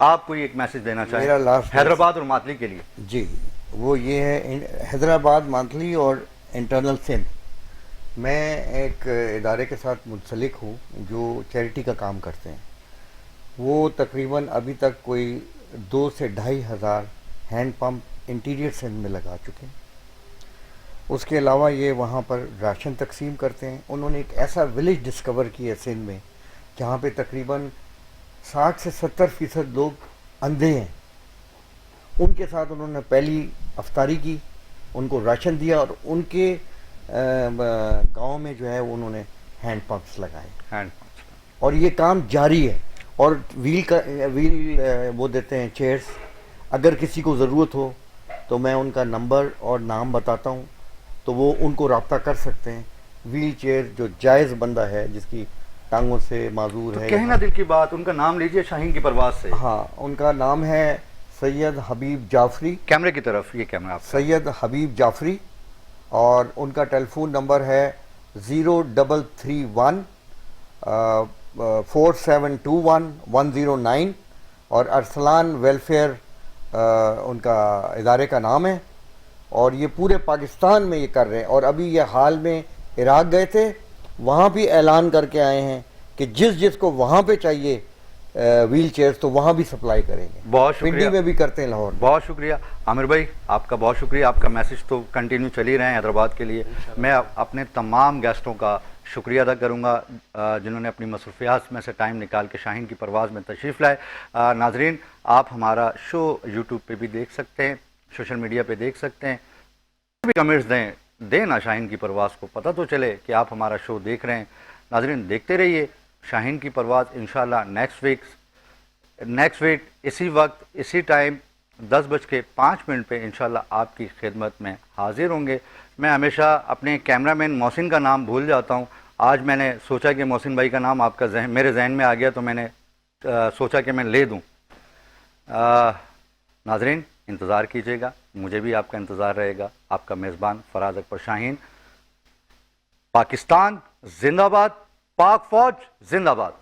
आप कोई एक मैसेज देना चाहें मेरा लास्ट हैदराबाद और मातली के लिए? जी, वो ये है हैदराबाद, मांथली और इंटरनल सिंध। मैं एक इदारे के साथ मुंसलिक हूँ जो चैरिटी का काम करते हैं। वो तकरीबन अभी तक कोई 2 से 2,500 हज़ार हैंड पंप इंटीरियर सिंध में लगा चुके हैं। उसके अलावा ये वहाँ पर राशन तकसीम करते हैं। उन्होंने एक ऐसा विलेज डिस्कवर किया सिंध में जहाँ पे तकरीबन 60 से 70% लोग अंधे हैं। उनके साथ उन्होंने पहली अफ्तारी की, उनको राशन दिया और उनके गांव में जो है उन्होंने हैंड पंप्स लगाए और ये काम जारी है। और व्हील वो देते हैं, चेयर्स। अगर किसी को ज़रूरत हो तो मैं उनका नंबर और नाम बताता हूँ, तो वो उनको रब्ता कर सकते हैं। व्हील चेयर जो जायज़ बंदा है, जिसकी टांगों से माजूर है, कहीं ना दिल की बात, उनका नाम लीजिए शाहीन की परवाज से। हाँ, उनका नाम है सैयद हबीब जाफरी। कैमरे की तरफ, ये कैमरा आप। सैयद हबीब जाफरी, और उनका टेलीफोन नंबर है 0331 4721 और अरसलान वेलफेयर उनका इदारे का नाम है। और ये पूरे पाकिस्तान में ये कर रहे हैं। और अभी ये हाल में इराक गए थे, वहाँ भी ऐलान करके आए हैं कि जिसको वहाँ पे चाहिए व्हील चेयर्स तो वहाँ भी सप्लाई करेंगे। बहुत शुक्रिया। पिंडी में भी करते हैं, लाहौर। बहुत शुक्रिया आमिर भाई, आपका बहुत शुक्रिया। आपका मैसेज तो कंटिन्यू चल ही रहे हैं हैदराबाद के लिए। मैं अपने तमाम गेस्टों का शुक्रिया अदा करूँगा जिन्होंने अपनी मसरूफियात में से टाइम निकाल के शाहीन की परवाज़ में तशरीफ़ लाए। नाजरीन, आप हमारा शो यूट्यूब पे भी देख सकते हैं, सोशल मीडिया पे देख सकते हैं। भी कमेंट्स दें ना शाहीन की परवाज़ को, पता तो चले कि आप हमारा शो देख रहे हैं। नाजरीन, देखते रहिए शाहीन की परवाज़। इंशाल्लाह नेक्स्ट वीक इसी वक्त इसी टाइम 10:05 पे इंशाल्लाह आपकी खिदमत में हाजिर होंगे। मैं हमेशा अपने कैमरामैन मोहसिन का नाम भूल जाता हूँ। आज मैंने सोचा कि मोहसिन भाई का नाम आपका मेरे जहन में आ गया, तो मैंने सोचा कि मैं ले दूँ। नाजरीन, इंतज़ार कीजिएगा। मुझे भी आपका इंतज़ार रहेगा। आपका मेज़बान फराज अकबर शाहीन। पाकिस्तान जिंदाबाद, पाक फौज जिंदाबाद।